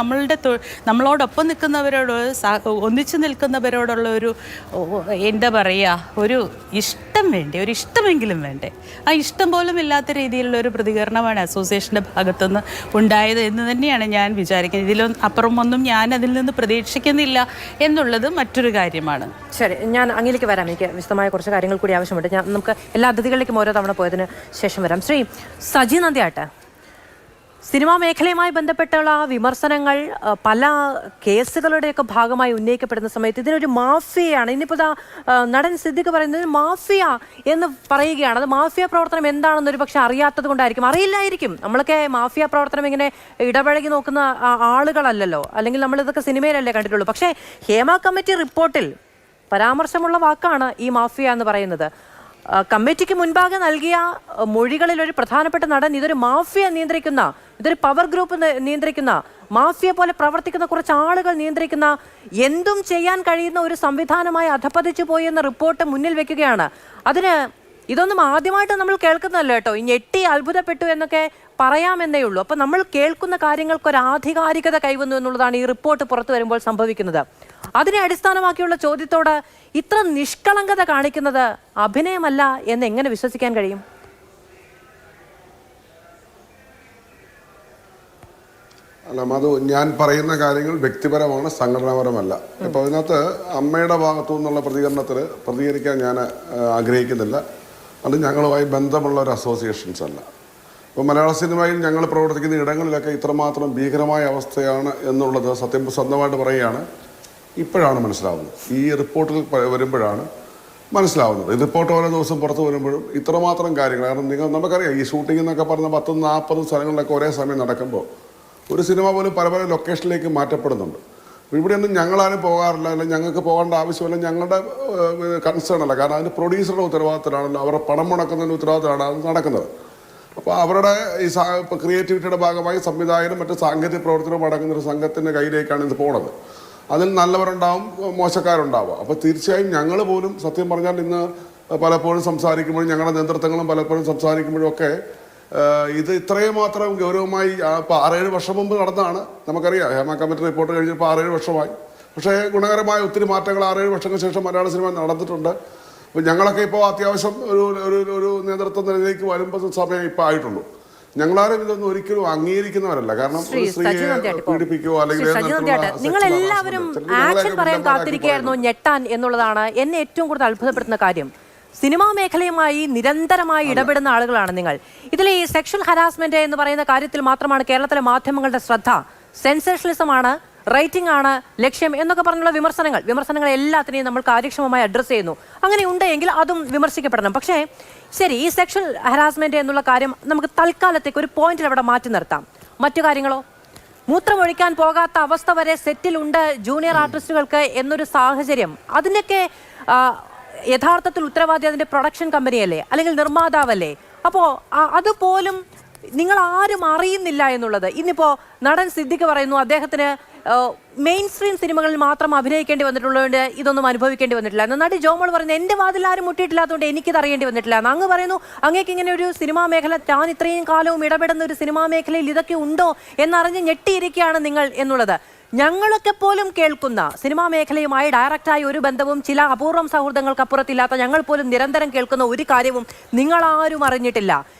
നമ്മളോടൊപ്പം നിൽക്കുന്നവരോട്, ഒന്നിച്ചു നിൽക്കുന്നവരോടുള്ള ഒരു എന്താ പറയുക, ഒരു ഇഷ്ടം വേണ്ടേ? ഒരു ഇഷ്ടമെങ്കിലും വേണ്ടേ? ആ ഇഷ്ടം പോലും ഇല്ലാത്ത രീതിയിലുള്ള ഒരു പ്രതികരണമാണ് അസോസിയേഷൻ്റെ ഭാഗത്തുനിന്ന് ഉണ്ടായത് എന്ന് തന്നെയാണ് ഞാൻ വിചാരിക്കുന്നത്. ഇതിലൊന്നും ഞാൻ അതിൽ നിന്ന് പ്രതീക്ഷിക്കുന്നില്ല എന്നുള്ളത് മറ്റൊരു കാര്യമാണ്. ശരി, ഞാൻ അങ്ങിലേക്ക് വരാം. എനിക്ക് വിശദമായ കുറച്ച് കാര്യങ്ങൾ കൂടി ആവശ്യമുണ്ട്. നമുക്ക് എല്ലാ അതിഥികളിലേക്കും ഓരോ തവണ പോയതിന് ശേഷം വരാം. ശ്രീ സജി നന്ദിയാട്ടെ, സിനിമാ മേഖലയുമായി ബന്ധപ്പെട്ടുള്ള വിമർശനങ്ങൾ പല കേസുകളുടെയൊക്കെ ഭാഗമായി ഉന്നയിക്കപ്പെടുന്ന സമയത്ത് ഇതിനൊരു മാഫിയയാണ്. ഇന്നിപ്പോൾ നടൻ സിദ്ദിഖ് പറയുന്നത് മാഫിയ എന്ന് പറയുകയാണ്. അത് മാഫിയ പ്രവർത്തനം എന്താണെന്നൊരു പക്ഷെ അറിയാത്തത് കൊണ്ടായിരിക്കും, അറിയില്ലായിരിക്കും. നമ്മളൊക്കെ മാഫിയ പ്രവർത്തനം ഇങ്ങനെ ഇടപഴകി നോക്കുന്ന ആളുകളല്ലല്ലോ, അല്ലെങ്കിൽ നമ്മളിതൊക്കെ സിനിമയിലല്ലേ കണ്ടിട്ടുള്ളൂ. പക്ഷേ ഹേമ കമ്മിറ്റി റിപ്പോർട്ടിൽ പരാമർശമുള്ള വാക്കാണ് ഈ മാഫിയ എന്ന് പറയുന്നത്. കമ്മിറ്റിക്ക് മുൻപാകെ നൽകിയ മൊഴികളിൽ ഒരു പ്രധാനപ്പെട്ട നടൻ ഇതൊരു മാഫിയ നിയന്ത്രിക്കുന്ന, ഇതൊരു പവർ ഗ്രൂപ്പ് നിയന്ത്രിക്കുന്ന, മാഫിയ പോലെ പ്രവർത്തിക്കുന്ന കുറച്ച് ആളുകൾ നിയന്ത്രിക്കുന്ന, എന്തും ചെയ്യാൻ കഴിയുന്ന ഒരു സംവിധാനമായി അധപ്പതിച്ചു പോയി എന്ന റിപ്പോർട്ട് മുന്നിൽ വെക്കുകയാണ്. അതിന് ഇതൊന്നും ആദ്യമായിട്ട് നമ്മൾ കേൾക്കുന്നതല്ല കേട്ടോ. ഈ ഞെട്ടി അത്ഭുതപ്പെട്ടു എന്നൊക്കെ പറയാമെന്നേ ഉള്ളൂ. അപ്പം നമ്മൾ കേൾക്കുന്ന കാര്യങ്ങൾക്ക് ഒരു ആധികാരികത കൈവന്നു എന്നുള്ളതാണ് ഈ റിപ്പോർട്ട് പുറത്തു വരുമ്പോൾ സംഭവിക്കുന്നത്. അതിനെ അടിസ്ഥാനമാക്കിയുള്ള ചോദ്യത്തോട് ഇത്ര നിഷ്കളങ്കത കാണിക്കുന്നത് അഭിനയമല്ല എന്ന് എങ്ങനെ വിശ്വസിക്കാൻ കഴിയും? അല്ല മധു, ഞാൻ പറയുന്ന കാര്യങ്ങൾ വ്യക്തിപരമാണ്, സംഘടനാപരമല്ല. ഇപ്പോൾ അതിനകത്ത് അമ്മയുടെ ഭാഗത്തു നിന്നുള്ള പ്രതികരിക്കാൻ ഞാൻ ആഗ്രഹിക്കുന്നില്ല. അത് ഞങ്ങളുമായി ബന്ധമുള്ള ഒരു അസോസിയേഷൻസ് അല്ല. ഇപ്പോൾ മലയാള സിനിമയിൽ ഞങ്ങൾ പ്രവർത്തിക്കുന്ന ഇടങ്ങളിലൊക്കെ ഇത്രമാത്രം ഭീകരമായ അവസ്ഥയാണ് എന്നുള്ളത് സ്വന്തമായിട്ട് പറയുകയാണ് ഇപ്പോഴാണ് മനസ്സിലാവുന്നത്. ഈ റിപ്പോർട്ടിൽ വരുമ്പോഴാണ് മനസ്സിലാവുന്നത്. ഈ റിപ്പോർട്ട് ഓരോ ദിവസം പുറത്ത് വരുമ്പോഴും ഇത്രമാത്രം കാര്യങ്ങൾ, കാരണം നമുക്കറിയാം ഈ ഷൂട്ടിംഗ് എന്നൊക്കെ പറഞ്ഞ 10-40 സ്ഥലങ്ങളിലൊക്കെ ഒരേ സമയം നടക്കുമ്പോൾ ഒരു സിനിമ പോലും പല പല ലൊക്കേഷനിലേക്ക് മാറ്റപ്പെടുന്നുണ്ട്. ഇവിടെയൊന്നും ഞങ്ങളാരും പോകാറില്ല, അല്ലെങ്കിൽ ഞങ്ങൾക്ക് പോകേണ്ട ആവശ്യമില്ല, ഞങ്ങളുടെ കൺസേൺ അല്ല. കാരണം അതിന് പ്രൊഡ്യൂസറുടെ ഉത്തരവാദിത്തമാണല്ലോ, അവരുടെ പണം മുടക്കുന്നതിൻ്റെ ഉത്തരവാദിത്തമാണ് അത് നടക്കുന്നത്. അപ്പോൾ അവരുടെ ഈ ക്രിയേറ്റിവിറ്റിയുടെ ഭാഗമായി സംവിധായകനും മറ്റ് സാങ്കേതിക പ്രവർത്തനവും അടങ്ങുന്ന ഒരു സംഘത്തിൻ്റെ കയ്യിലേക്കാണ് ഇത് പോകുന്നത്. അതിൽ നല്ലവരുണ്ടാവും, മോശക്കാരുണ്ടാവുക. അപ്പോൾ തീർച്ചയായും ഞങ്ങൾ പോലും സത്യം പറഞ്ഞാൽ ഇന്ന് പലപ്പോഴും സംസാരിക്കുമ്പോഴും ഞങ്ങളുടെ നേതൃത്വങ്ങളും പലപ്പോഴും സംസാരിക്കുമ്പോഴും ഒക്കെ ഇത് ഇത്രയും മാത്രം ഗൗരവമായി ഇപ്പോൾ 6-7 വർഷം മുമ്പ് നടന്നതാണ്. നമുക്കറിയാം ഹേമ കമ്മിറ്റി റിപ്പോർട്ട് കഴിഞ്ഞപ്പോൾ 6-7 വർഷമായി. പക്ഷേ ഗുണകരമായ ഒത്തിരി മാറ്റങ്ങൾ 6-7 വർഷങ്ങൾക്ക് ശേഷം മലയാള സിനിമ നടന്നിട്ടുണ്ട്. അപ്പോൾ ഞങ്ങളൊക്കെ ഇപ്പോൾ അത്യാവശ്യം ഒരു നേതൃത്വ നിലയിലേക്ക് വരുമ്പോൾ സമയം ഇപ്പോൾ ആയിട്ടുള്ളൂ. ഞങ്ങളാരും ഇതൊന്നും ഒരിക്കലും അംഗീകരിക്കുന്നവരല്ല. കാരണം പീഡിപ്പിക്കുകയോ അല്ലെങ്കിൽ നിങ്ങൾ എല്ലാവരും ആക്ഷൻ പറയാൻ കാത്തിരിക്കുകയായിരുന്നു, ഞെട്ടാൻ എന്നുള്ളതാണ് എന്നെ ഏറ്റവും കൂടുതൽ അത്ഭുതപ്പെടുത്തുന്ന കാര്യം. സിനിമാ മേഖലയുമായി നിരന്തരമായി ഇടപെടുന്ന ആളുകളാണ് നിങ്ങൾ. ഇതിൽ ഈ സെക്ഷൽ ഹരാസ്മെന്റ് എന്ന് പറയുന്ന കാര്യത്തിൽ മാത്രമാണ് കേരളത്തിലെ മാധ്യമങ്ങളുടെ ശ്രദ്ധ. സെൻസേഷണലിസമാണ്, റേറ്റിംഗ് ആണ് ലക്ഷ്യം എന്നൊക്കെ പറഞ്ഞുള്ള വിമർശനങ്ങൾ എല്ലാത്തിനെയും നമ്മൾ കാര്യക്ഷമമായി അഡ്രസ്സ് ചെയ്യുന്നു. അങ്ങനെ ഉണ്ടെങ്കിൽ അതും വിമർശിക്കപ്പെടണം. പക്ഷേ ശരി, ഈ സെക്ഷൽ ഹരാസ്മെന്റ് എന്നുള്ള കാര്യം നമുക്ക് തൽക്കാലത്തേക്ക് ഒരു പോയിന്റിൽ അവിടെ മാറ്റി നിർത്താം. മറ്റു കാര്യങ്ങളോ? മൂത്രമൊഴിക്കാൻ പോകാത്ത അവസ്ഥ വരെ സെറ്റിലുണ്ട് ജൂനിയർ ആർട്ടിസ്റ്റുകൾക്ക് എന്നൊരു സാഹചര്യം, അതിനൊക്കെ യഥാർത്ഥത്തിൽ ഉത്തരവാദി അതിൻ്റെ പ്രൊഡക്ഷൻ കമ്പനിയല്ലേ, അല്ലെങ്കിൽ നിർമ്മാതാവല്ലേ? അപ്പോൾ അതുപോലും നിങ്ങൾ ആരും അറിയുന്നില്ല എന്നുള്ളത്. ഇന്നിപ്പോൾ നടൻ സിദ്ദിഖ് പറയുന്നു അദ്ദേഹത്തിന് മെയിൻ സ്ട്രീം സിനിമകളിൽ മാത്രം അഭിനയിക്കേണ്ടി വന്നിട്ടുള്ളതുകൊണ്ട് ഇതൊന്നും അനുഭവിക്കേണ്ടി വന്നിട്ടില്ല. നടി ജോമോൾ പറയുന്നത് എൻ്റെ വാതിൽ ആരും മുട്ടിയിട്ടില്ലാത്തതുകൊണ്ട് എനിക്കിത് അറിയേണ്ടി വന്നിട്ടില്ല. അങ്ങ് പറയുന്നു അങ്ങേക്ക് ഇങ്ങനെ ഒരു സിനിമാ മേഖല, ഞാൻ ഇത്രയും കാലവും ഇടപെടുന്ന ഒരു സിനിമാ മേഖലയിൽ ഇതൊക്കെ ഉണ്ടോ എന്നറിഞ്ഞ് ഞെട്ടിയിരിക്കുകയാണ് നിങ്ങൾ എന്നുള്ളത്. ഞങ്ങളൊക്കെ പോലും കേൾക്കുന്ന സിനിമാ മേഖലയുമായി ഡയറക്റ്റായി ഒരു ബന്ധവും ചില അപൂർവം സൗഹൃദങ്ങൾക്കപ്പുറത്തില്ലാത്ത ഞങ്ങൾ പോലും നിരന്തരം കേൾക്കുന്ന ഒരു കാര്യവും നിങ്ങളാരും അറിഞ്ഞിട്ടില്ല.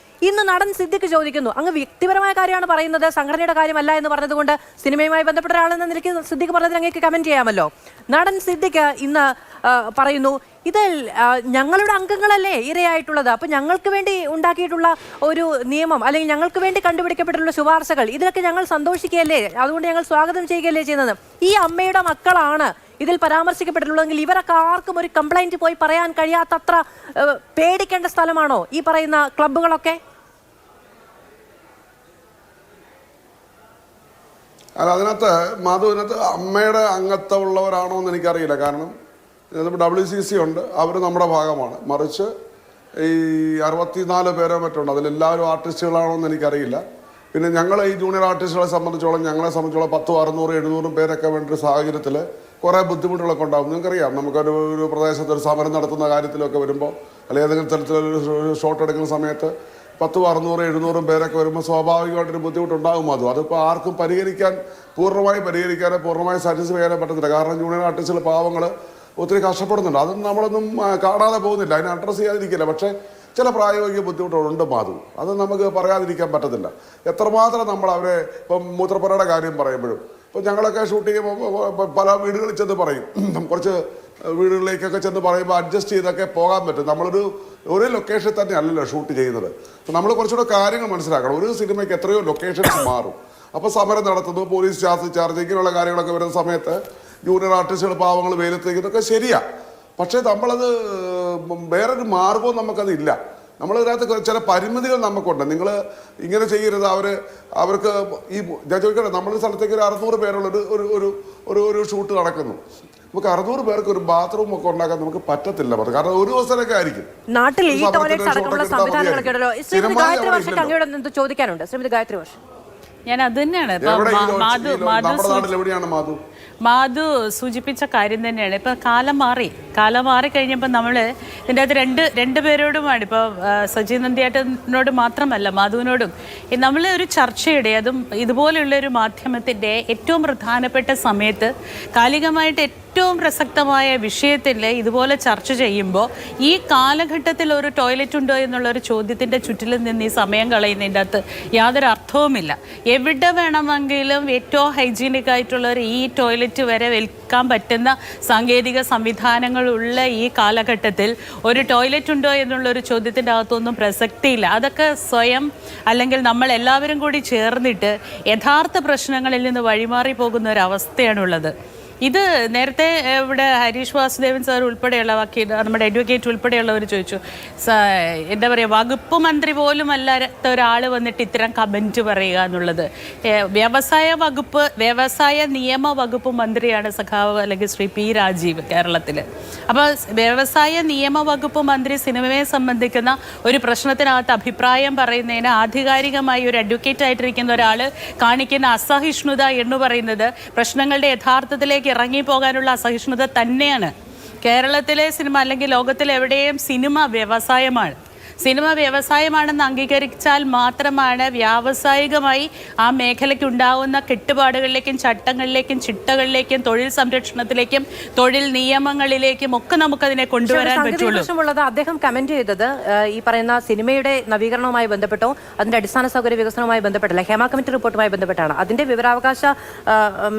ഇന്ന് നടൻ സിദ്ദിഖ് ചോദിക്കുന്നു, അങ്ങ് വ്യക്തിപരമായ കാര്യമാണ് പറയുന്നത്, സംഘടനയുടെ കാര്യമല്ല എന്ന് പറഞ്ഞതുകൊണ്ട് സിനിമയുമായി ബന്ധപ്പെട്ട ഒരാളെന്ന നിലയ്ക്ക് സിദ്ദിഖ് പറഞ്ഞതിന് അങ്ങേക്ക് കമന്റ് ചെയ്യാമല്ലോ. നടൻ സിദ്ദിഖ് ഇന്ന് പറയുന്നു ഇതിൽ ഞങ്ങളുടെ അംഗങ്ങളല്ലേ ഇരയായിട്ടുള്ളത്, അപ്പം ഞങ്ങൾക്ക് വേണ്ടി ഉണ്ടാക്കിയിട്ടുള്ള ഒരു നിയമം അല്ലെങ്കിൽ ഞങ്ങൾക്ക് വേണ്ടി കണ്ടുപിടിക്കപ്പെട്ടിട്ടുള്ള ശുപാർശകൾ ഇതിലൊക്കെ ഞങ്ങൾ സന്തോഷിക്കുകയല്ലേ, അതുകൊണ്ട് ഞങ്ങൾ സ്വാഗതം ചെയ്യുകയല്ലേ ചെയ്യുന്നത്. ഈ അമ്മയുടെ മക്കളാണ് ഇതിൽ പരാമർശിക്കപ്പെട്ടിട്ടുള്ളതെങ്കിൽ ഇവരൊക്കെ ആർക്കും ഒരു കംപ്ലൈന്റ് പോയി പറയാൻ കഴിയാത്തത്ര പേടിക്കേണ്ട സ്ഥലമാണോ ഈ പറയുന്ന ക്ലബ്ബുകളൊക്കെ? അല്ല, അതിനകത്ത് മാധുവിനകത്ത് അമ്മയുടെ അംഗത്വമുള്ളവരാണോ എന്ന് എനിക്കറിയില്ല. കാരണം WCC ഉണ്ട്, അവർ നമ്മുടെ ഭാഗമാണ്. മറിച്ച് ഈ 64 പേരോ മറ്റുണ്ട്, അതിലെല്ലാവരും ആർട്ടിസ്റ്റുകളാണോ എന്ന് എനിക്കറിയില്ല. പിന്നെ ഞങ്ങൾ ഈ ജൂനിയർ ആർട്ടിസ്റ്റുകളെ സംബന്ധിച്ചോളം, ഞങ്ങളെ സംബന്ധിച്ചോളം 10, 600, 700 പേരൊക്കെ വേണ്ട ഒരു സാഹചര്യത്തിൽ കുറേ ബുദ്ധിമുട്ടുകളൊക്കെ ഉണ്ടാകും. നിങ്ങൾക്കറിയാം, നമുക്കൊരു പ്രദേശത്ത് ഒരു സമരം നടത്തുന്ന കാര്യത്തിലൊക്കെ വരുമ്പോൾ അല്ലെങ്കിൽ ഏതെങ്കിലും തരത്തിലൊരു ഷോട്ട് എടുക്കുന്ന സമയത്ത് 10, 600, 700 പേരൊക്കെ വരുമ്പോൾ സ്വാഭാവികമായിട്ടൊരു ബുദ്ധിമുട്ടുണ്ടാകും. അതിപ്പോൾ ആർക്കും പൂർണ്ണമായി പരിഹരിക്കാനോ പൂർണ്ണമായി സാറ്റിസ്ഫൈ ചെയ്യാനോ പറ്റത്തില്ല. കാരണം ജൂനിയർ ആർട്ടിസ്റ്റുകൾ പാവങ്ങൾ ഒത്തിരി കഷ്ടപ്പെടുന്നുണ്ട്. അതൊന്നും നമ്മളൊന്നും കാണാതെ പോകുന്നില്ല, അതിനെ അഡ്രസ്സ് ചെയ്യാതിരിക്കില്ല. പക്ഷേ ചില പ്രായോഗിക ബുദ്ധിമുട്ടുകളുണ്ട് മാധു, അത് നമുക്ക് പറയാതിരിക്കാൻ പറ്റത്തില്ല. എത്രമാത്രം നമ്മൾ അവരെ ഇപ്പം മൂത്രപ്പുരയുടെ കാര്യം പറയുമ്പോഴും, ഇപ്പോൾ ഞങ്ങളൊക്കെ ഷൂട്ട് ചെയ്യുമ്പോൾ പല വീടുകളിൽ ചെന്ന് പറയും, കുറച്ച് വീടുകളിലേക്കൊക്കെ ചെന്ന് പറയുമ്പോൾ അഡ്ജസ്റ്റ് ചെയ്തൊക്കെ പോകാൻ പറ്റും. ഒരു ലൊക്കേഷൻ തന്നെ അല്ലല്ലോ ഷൂട്ട് ചെയ്യുന്നത്. അപ്പോൾ നമ്മൾ കുറച്ചുകൂടെ കാര്യങ്ങൾ മനസ്സിലാക്കണം. ഒരു സിനിമയ്ക്ക് എത്രയോ ലൊക്കേഷൻസ് മാറും. അപ്പോൾ സമരം നടത്തുന്നു, പോലീസ് ചാർജ് ഇങ്ങനെയുള്ള കാര്യങ്ങളൊക്കെ വരുന്ന സമയത്ത് ജൂനിയർ ആർട്ടിസ്റ്റുകൾ പാവങ്ങൾ വെയിലത്തേക്കുന്നതൊക്കെ ശരിയാണ്. പക്ഷേ നമ്മളത് വേറൊരു മാർഗവും നമുക്കതില്ല. നമ്മളിതിനകത്ത് ചില പരിമിതികൾ നമുക്കുണ്ട്. നിങ്ങൾ ഇങ്ങനെ ചെയ്യരുത്, അവർക്ക് ഈ ഞാൻ ചോദിക്കട്ടെ, നമ്മുടെ സ്ഥലത്തേക്ക് ഒരു 600 പേരുള്ള ഒരു ഷൂട്ട് നടക്കുന്നു. നമുക്ക് 600 പേർക്ക് ഒരു ബാത്റൂം ഒക്കെ ഉണ്ടാക്കാൻ നമുക്ക് പറ്റത്തില്ല. കാരണം ഒരു ദിവസമൊക്കെ ആയിരിക്കും. നാട്ടിൽ ഈ ടോയ്ലറ്റ്സ് അടക്കമുള്ള സംവിധാനങ്ങളൊക്കെ ഉണ്ടല്ലോ. ശ്രീമതി ഗായത്രി വർഷയ്ക്ക് അങ്ങയോട് എന്ത് ചോദിക്കാനുണ്ട്? ശ്രീമതി ഗായത്രി വർഷം, ഞാൻ അത് തന്നെയാണ് മാധു സൂചിപ്പിച്ച കാര്യം തന്നെയാണ്. ഇപ്പം കാലം മാറി കഴിഞ്ഞപ്പോൾ നമ്മൾ ഇതിൻ്റെ അകത്ത് രണ്ട് പേരോടുമാണ്, ഇപ്പോൾ സജി നന്ദിയേട്ടനോട് മാത്രമല്ല മാധുവിനോടും നമ്മൾ ഒരു ചർച്ചയുടെ, അതും ഇതുപോലെയുള്ള ഒരു മാധ്യമത്തിൻ്റെ ഏറ്റവും പ്രധാനപ്പെട്ട സമയത്ത് കാലികമായിട്ട് ഏറ്റവും പ്രസക്തമായ വിഷയത്തിൽ ഇതുപോലെ ചർച്ച ചെയ്യുമ്പോൾ ഈ കാലഘട്ടത്തിൽ ഒരു ടോയ്ലറ്റ് ഉണ്ടോ എന്നുള്ളൊരു ചോദ്യത്തിൻ്റെ ചുറ്റിലും നിന്ന് ഈ സമയം കളയുന്നതിൻ്റെ അകത്ത് യാതൊരു അർത്ഥവുമില്ല. എവിടെ വേണമെങ്കിലും ഏറ്റവും ഹൈജീനിക് ആയിട്ടുള്ളൊരു ഈ ടോയ്ലറ്റ് വരെ വിൽക്കാൻ പറ്റുന്ന സാങ്കേതിക സംവിധാനങ്ങളുള്ള ഈ കാലഘട്ടത്തിൽ ഒരു ടോയ്ലറ്റ് ഉണ്ടോ എന്നുള്ളൊരു ചോദ്യത്തിൻ്റെ അകത്തൊന്നും പ്രസക്തിയില്ല. അതൊക്കെ സ്വയം അല്ലെങ്കിൽ നമ്മൾ എല്ലാവരും കൂടി ചേർന്നിട്ട് യഥാർത്ഥ പ്രശ്നങ്ങളിൽ നിന്ന് വഴിമാറി പോകുന്ന ഒരവസ്ഥയാണുള്ളത്. ഇത് നേരത്തെ ഇവിടെ ഹരീഷ് വാസുദേവൻ സാർ ഉൾപ്പെടെയുള്ള നമ്മുടെ അഡ്വക്കേറ്റ് ഉൾപ്പെടെയുള്ളവർ ചോദിച്ചു, എന്താ പറയുക, വകുപ്പ് മന്ത്രി പോലും അല്ലാത്ത ഒരാൾ വന്നിട്ട് ഇത്തരം കമൻറ്റ് പറയുക എന്നുള്ളത്. വ്യവസായ നിയമ വകുപ്പ് മന്ത്രിയാണ് സഖാവ് അല്ലെങ്കിൽ ശ്രീ പി രാജീവ് കേരളത്തിൽ. അപ്പോൾ വ്യവസായ നിയമ വകുപ്പ് മന്ത്രി സിനിമയെ സംബന്ധിക്കുന്ന ഒരു പ്രശ്നത്തിനകത്ത് അഭിപ്രായം പറയുന്നതിന് ആധികാരികമായി ഒരു അഡ്വക്കേറ്റ് ആയിട്ടിരിക്കുന്ന ഒരാൾ കാണിക്കുന്ന അസഹിഷ്ണുത എന്ന് പറയുന്നത് പ്രശ്നങ്ങളുടെ യഥാർത്ഥത്തിലേക്ക് ഇറങ്ങിപ്പോകാനുള്ള അസഹിഷ്ണുത തന്നെയാണ്. കേരളത്തിലെ സിനിമ അല്ലെങ്കിൽ ലോകത്തിലെ എവിടെയും സിനിമ വ്യവസായമാണെന്ന് അംഗീകരിച്ചാൽ മാത്രമാണ് വ്യാവസായികമായി ആ മേഖലയ്ക്ക് ഉണ്ടാവുന്ന കെട്ടുപാടുകളിലേക്കും ചട്ടങ്ങളിലേക്കും ചിട്ടകളിലേക്കും തൊഴിൽ സംരക്ഷണത്തിലേക്കും തൊഴിൽ നിയമങ്ങളിലേക്കും ഒക്കെ നമുക്കതിനെ കൊണ്ടുവരാൻ പറ്റുള്ളൂ. അദ്ദേഹം കമന്റ് ചെയ്തത് ഈ പറയുന്ന സിനിമയുടെ നവീകരണവുമായി ബന്ധപ്പെട്ടോ അതിന്റെ അടിസ്ഥാന സൗകര്യ വികസനവുമായി ബന്ധപ്പെട്ടല്ല, ഹേമ കമ്മിറ്റി റിപ്പോർട്ടുമായി ബന്ധപ്പെട്ടാണ്. അതിന്റെ വിവരാവകാശ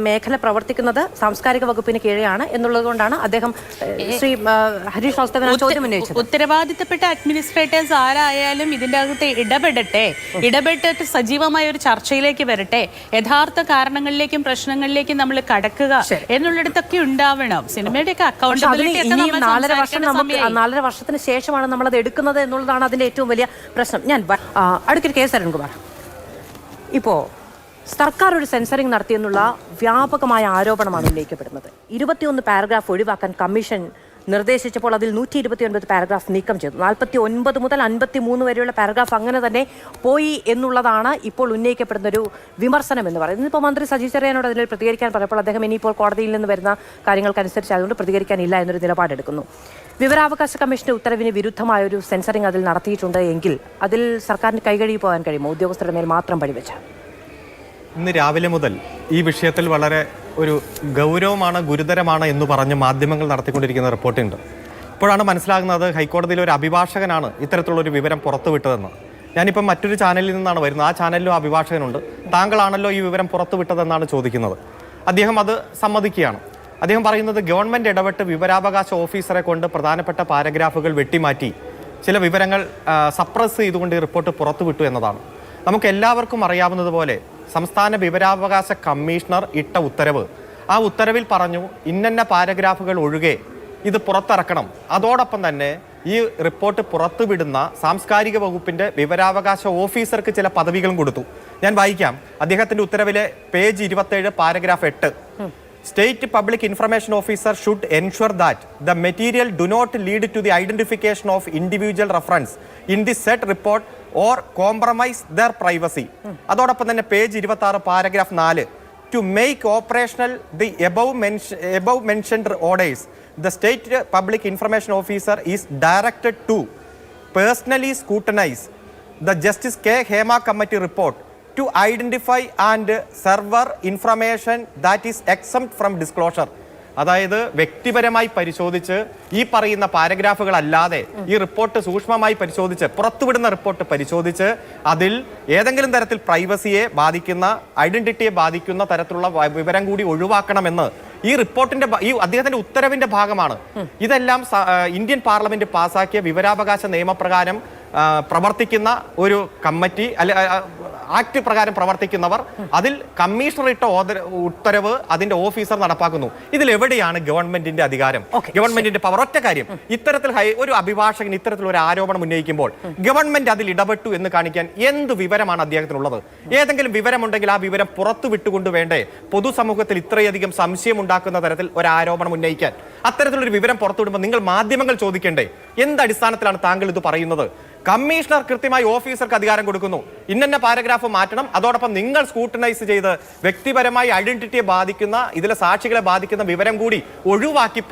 മേഖല പ്രവർത്തിക്കുന്നത് സാംസ്കാരിക വകുപ്പിന് കീഴെയാണ് എന്നുള്ളത് കൊണ്ടാണ് അദ്ദേഹം ശ്രീ ഹരീഷ് വാസുദേവൻ ചോദ്യം ഉന്നയിച്ചത്. ഉത്തരവാദിത്തപ്പെട്ട അഡ്മിനിസ്ട്രേറ്റേഴ്സ് ആരായാലും ഇതിൻ്റെ അകത്ത് ഇടപെട്ടിട്ട് സജീവമായ ഒരു ചർച്ചയിലേക്ക് വരട്ടെ, യഥാർത്ഥ കാരണങ്ങളിലേക്കും പ്രശ്നങ്ങളിലേക്കും നമ്മൾ കടക്കുക എന്നുള്ളിടത്തൊക്കെ ഉണ്ടാവണം. സിനിമയുടെയൊക്കെ അക്കൗണ്ടബിലിറ്റി 4 വർഷത്തിന് ശേഷമാണ് നമ്മളത് എടുക്കുന്നത് എന്നുള്ളതാണ് അതിന്റെ ഏറ്റവും വലിയ പ്രശ്നം. ഞാൻ അടുത്തൊരു കേസ് അരുൺകുമാർ, ഇപ്പോൾ സർക്കാർ ഒരു സെൻസറിംഗ് നടത്തിയെന്നുള്ള വ്യാപകമായ ആരോപണമാണ് ഉന്നയിക്കപ്പെടുന്നത്. 21 പാരഗ്രാഫ് ഒഴിവാക്കാൻ കമ്മീഷൻ നിർദ്ദേശിച്ചപ്പോൾ അതിൽ 129 പാരഗ്രാഫ് നീക്കം ചെയ്തു. 49 മുതൽ 53 വരെയുള്ള പാരഗ്രാഫ് അങ്ങനെ തന്നെ പോയി എന്നുള്ളതാണ് ഇപ്പോൾ ഉന്നയിക്കപ്പെടുന്ന ഒരു വിമർശനം എന്ന് പറയുന്നത്. ഇപ്പോൾ മന്ത്രി സജി ചെറിയാനോട് അതിൽ പ്രതികരിക്കാൻ പറഞ്ഞപ്പോൾ അദ്ദേഹം ഇനിയിപ്പോൾ കോടതിയിൽ നിന്ന് വരുന്ന കാര്യങ്ങൾക്കനുസരിച്ച് അതുകൊണ്ട് പ്രതികരിക്കാനില്ല എന്നൊരു നിലപാടെടുക്കുന്നു. വിവരാവകാശ കമ്മീഷന്റെ ഉത്തരവിന് വിരുദ്ധമായ ഒരു സെൻസറിംഗ് അതിൽ നടത്തിയിട്ടുണ്ട് എങ്കിൽ അതിൽ സർക്കാരിന് കൈകഴുകി പോകാൻ കഴിയുമോ? ഉദ്യോഗസ്ഥരുടെ മേൽ മാത്രം പഴിവെച്ച ഇന്ന് രാവിലെ മുതൽ ഈ വിഷയത്തിൽ വളരെ ഒരു ഗൗരവമാണ്, ഗുരുതരമാണ് എന്ന് പറഞ്ഞ് മാധ്യമങ്ങൾ നടത്തിക്കൊണ്ടിരിക്കുന്ന റിപ്പോർട്ടുണ്ട്. ഇപ്പോഴാണ് മനസ്സിലാകുന്നത് ഹൈക്കോടതിയിലെ ഒരു അഭിഭാഷകനാണ് ഇത്തരത്തിലുള്ളൊരു വിവരം പുറത്തുവിട്ടതെന്ന്. ഞാനിപ്പം മറ്റൊരു ചാനലിൽ നിന്നാണ് വരുന്നത്, ആ ചാനലിലും അഭിഭാഷകനുണ്ട്. താങ്കളാണല്ലോ ഈ വിവരം പുറത്തുവിട്ടതെന്നാണ് ചോദിക്കുന്നത്. അദ്ദേഹം അത് സമ്മതിക്കുകയാണ്. അദ്ദേഹം പറയുന്നത് ഗവൺമെൻറ് ഇടപെട്ട് വിവരാവകാശ ഓഫീസറെ കൊണ്ട് പ്രധാനപ്പെട്ട പാരഗ്രാഫുകൾ വെട്ടിമാറ്റി ചില വിവരങ്ങൾ സപ്രസ് ചെയ്തുകൊണ്ട് ഈ റിപ്പോർട്ട് പുറത്തുവിട്ടു എന്നതാണ്. നമുക്ക് എല്ലാവർക്കും അറിയാവുന്നതുപോലെ സംസ്ഥാന വിവരാവകാശ കമ്മീഷണർ ഇട്ട ഉത്തരവ്, ആ ഉത്തരവിൽ പറഞ്ഞു ഇന്നന്ന പാരഗ്രാഫുകൾ ഒഴികെ ഇത് പുറത്തിറക്കണം. അതോടൊപ്പം തന്നെ ഈ റിപ്പോർട്ട് പുറത്തുവിടുന്ന സാംസ്കാരിക വകുപ്പിൻ്റെ വിവരാവകാശ ഓഫീസർക്ക് ചില പദവികളും കൊടുത്തു. ഞാൻ വായിക്കാം അദ്ദേഹത്തിൻ്റെ ഉത്തരവിലെ page 27 paragraph 8. State public information officer should ensure that the material do not lead to the identification of individual reference in the said report or compromise their privacy. അതോടൊപ്പം തന്നെ page 26 paragraph 4 to make operational the above mentioned orders the state public information officer is directed to personally scrutinise the justice K Hema committee report to identify and sever information that is exempt from disclosure. അതായത് വ്യക്തിപരമായി പരിശോധിച്ച് ഈ പറയുന്ന പാരഗ്രാഫുകളല്ലാതെ ഈ report സൂക്ഷ്മമായി പരിശോധിച്ച് പുറത്തുവിടുന്ന report പരിശോധിച്ച് അതിൽ ഏതെങ്കിലും തരത്തിൽ പ്രൈവസിയെ ബാധിക്കുന്ന, ഐഡന്റിറ്റിയെ ബാധിക്കുന്ന തരത്തിലുള്ള വിവരം കൂടി ഒഴിവാക്കണമെന്ന് ഈ റിപ്പോർട്ടിന്റെ ഈ അദ്ദേഹത്തിന്റെ ഉത്തരവിന്റെ ഭാഗമാണ് ഇതെല്ലാം. ഇന്ത്യൻ പാർലമെന്റ് പാസാക്കിയ വിവരാവകാശ നിയമപ്രകാരം പ്രവർത്തിക്കുന്ന ഒരു കമ്മിറ്റി ആക്ട് പ്രകാരം പ്രവർത്തിക്കുന്നവർ, അതിൽ കമ്മീഷണർ ഇട്ട ഉത്തരവ് അതിന്റെ ഓഫീസർ നടപ്പാക്കുന്നു. ഇതിലെവിടെയാണ് ഗവൺമെന്റിന്റെ അധികാരം, ഗവൺമെന്റിന്റെ പവർ? ഒറ്റ കാര്യം, ഇത്തരത്തിൽ ഒരു അഭിഭാഷകൻ ഇത്തരത്തിൽ ഒരു ആരോപണം ഉന്നയിക്കുമ്പോൾ ഗവൺമെന്റ് അതിൽ ഇടപെട്ടു എന്ന് കാണിക്കാൻ എന്ത് വിവരമാണ് അദ്ദേഹത്തിനുള്ളത്? ഏതെങ്കിലും വിവരമുണ്ടെങ്കിൽ ആ വിവരം പുറത്തു വിട്ടുകൊണ്ട് വേണ്ടേ പൊതുസമൂഹത്തിൽ ഇത്രയധികം സംശയം ഉണ്ടാക്കുന്ന തരത്തിൽ ഒരു ആരോപണം ഉന്നയിക്കാൻ? അത്തരത്തിലൊരു വിവരം പുറത്തുവിടുമ്പോൾ നിങ്ങൾ മാധ്യമങ്ങൾ ചോദിക്കേണ്ടേ എന്ത് അടിസ്ഥാനത്തിലാണ് താങ്കൾ ഇത് പറയുന്നത്? കമ്മീഷണർ കൃത്യമായി ഓഫീസർക്ക് അധികാരം കൊടുക്കുന്നു, ഇന്ന പാരഗ്രാഫ് മാറ്റണം, അതോടൊപ്പം നിങ്ങൾ സ്കൂട്ടനൈസ് ചെയ്ത് വ്യക്തിപരമായി ഐഡന്റിറ്റിയെ ബാധിക്കുന്ന, ഇതിലെ സാക്ഷികളെ ബാധിക്കുന്ന വിവരം കൂടി ഒഴിവാക്കി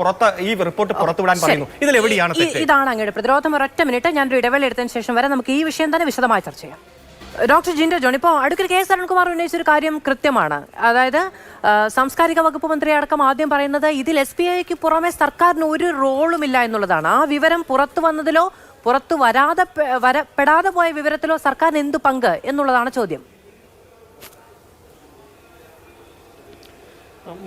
ഈ റിപ്പോർട്ട് പുറത്തുവിടാൻ പറയുന്നു. ഇതിലെവിടെയാണ് തെറ്റ്? ഇതാണ് അങ്ങയുടെ പ്രതിരോധം. ഒരൊറ്റ മിനിറ്റ്, ഞാനൊരു ഇടവേള എടുത്തതിന് ശേഷം വരെ നമുക്ക് ഈ വിഷയം തന്നെ വിശദമായി ചർച്ച ചെയ്യാം. ഡോക്ടർ ജിൻഡോ ജോൺ, ഇപ്പോൾ അടുക്കൽ കെ എസ് അരുൺകുമാർ ഉന്നയിച്ചൊരു കാര്യം കൃത്യമാണ്. അതായത് സാംസ്കാരിക വകുപ്പ് മന്ത്രി അടക്കം ആദ്യം പറയുന്നത് ഇതിൽ SBIക്ക് പുറമെ സർക്കാരിന് ഒരു റോളുമില്ല എന്നുള്ളതാണ്. ആ വിവരം പുറത്തു വന്നതിലോ പുറത്തു പെടാതെ പോയ വിവരത്തിലോ സർക്കാരിന് എന്ത് പങ്ക് എന്നുള്ളതാണ് ചോദ്യം.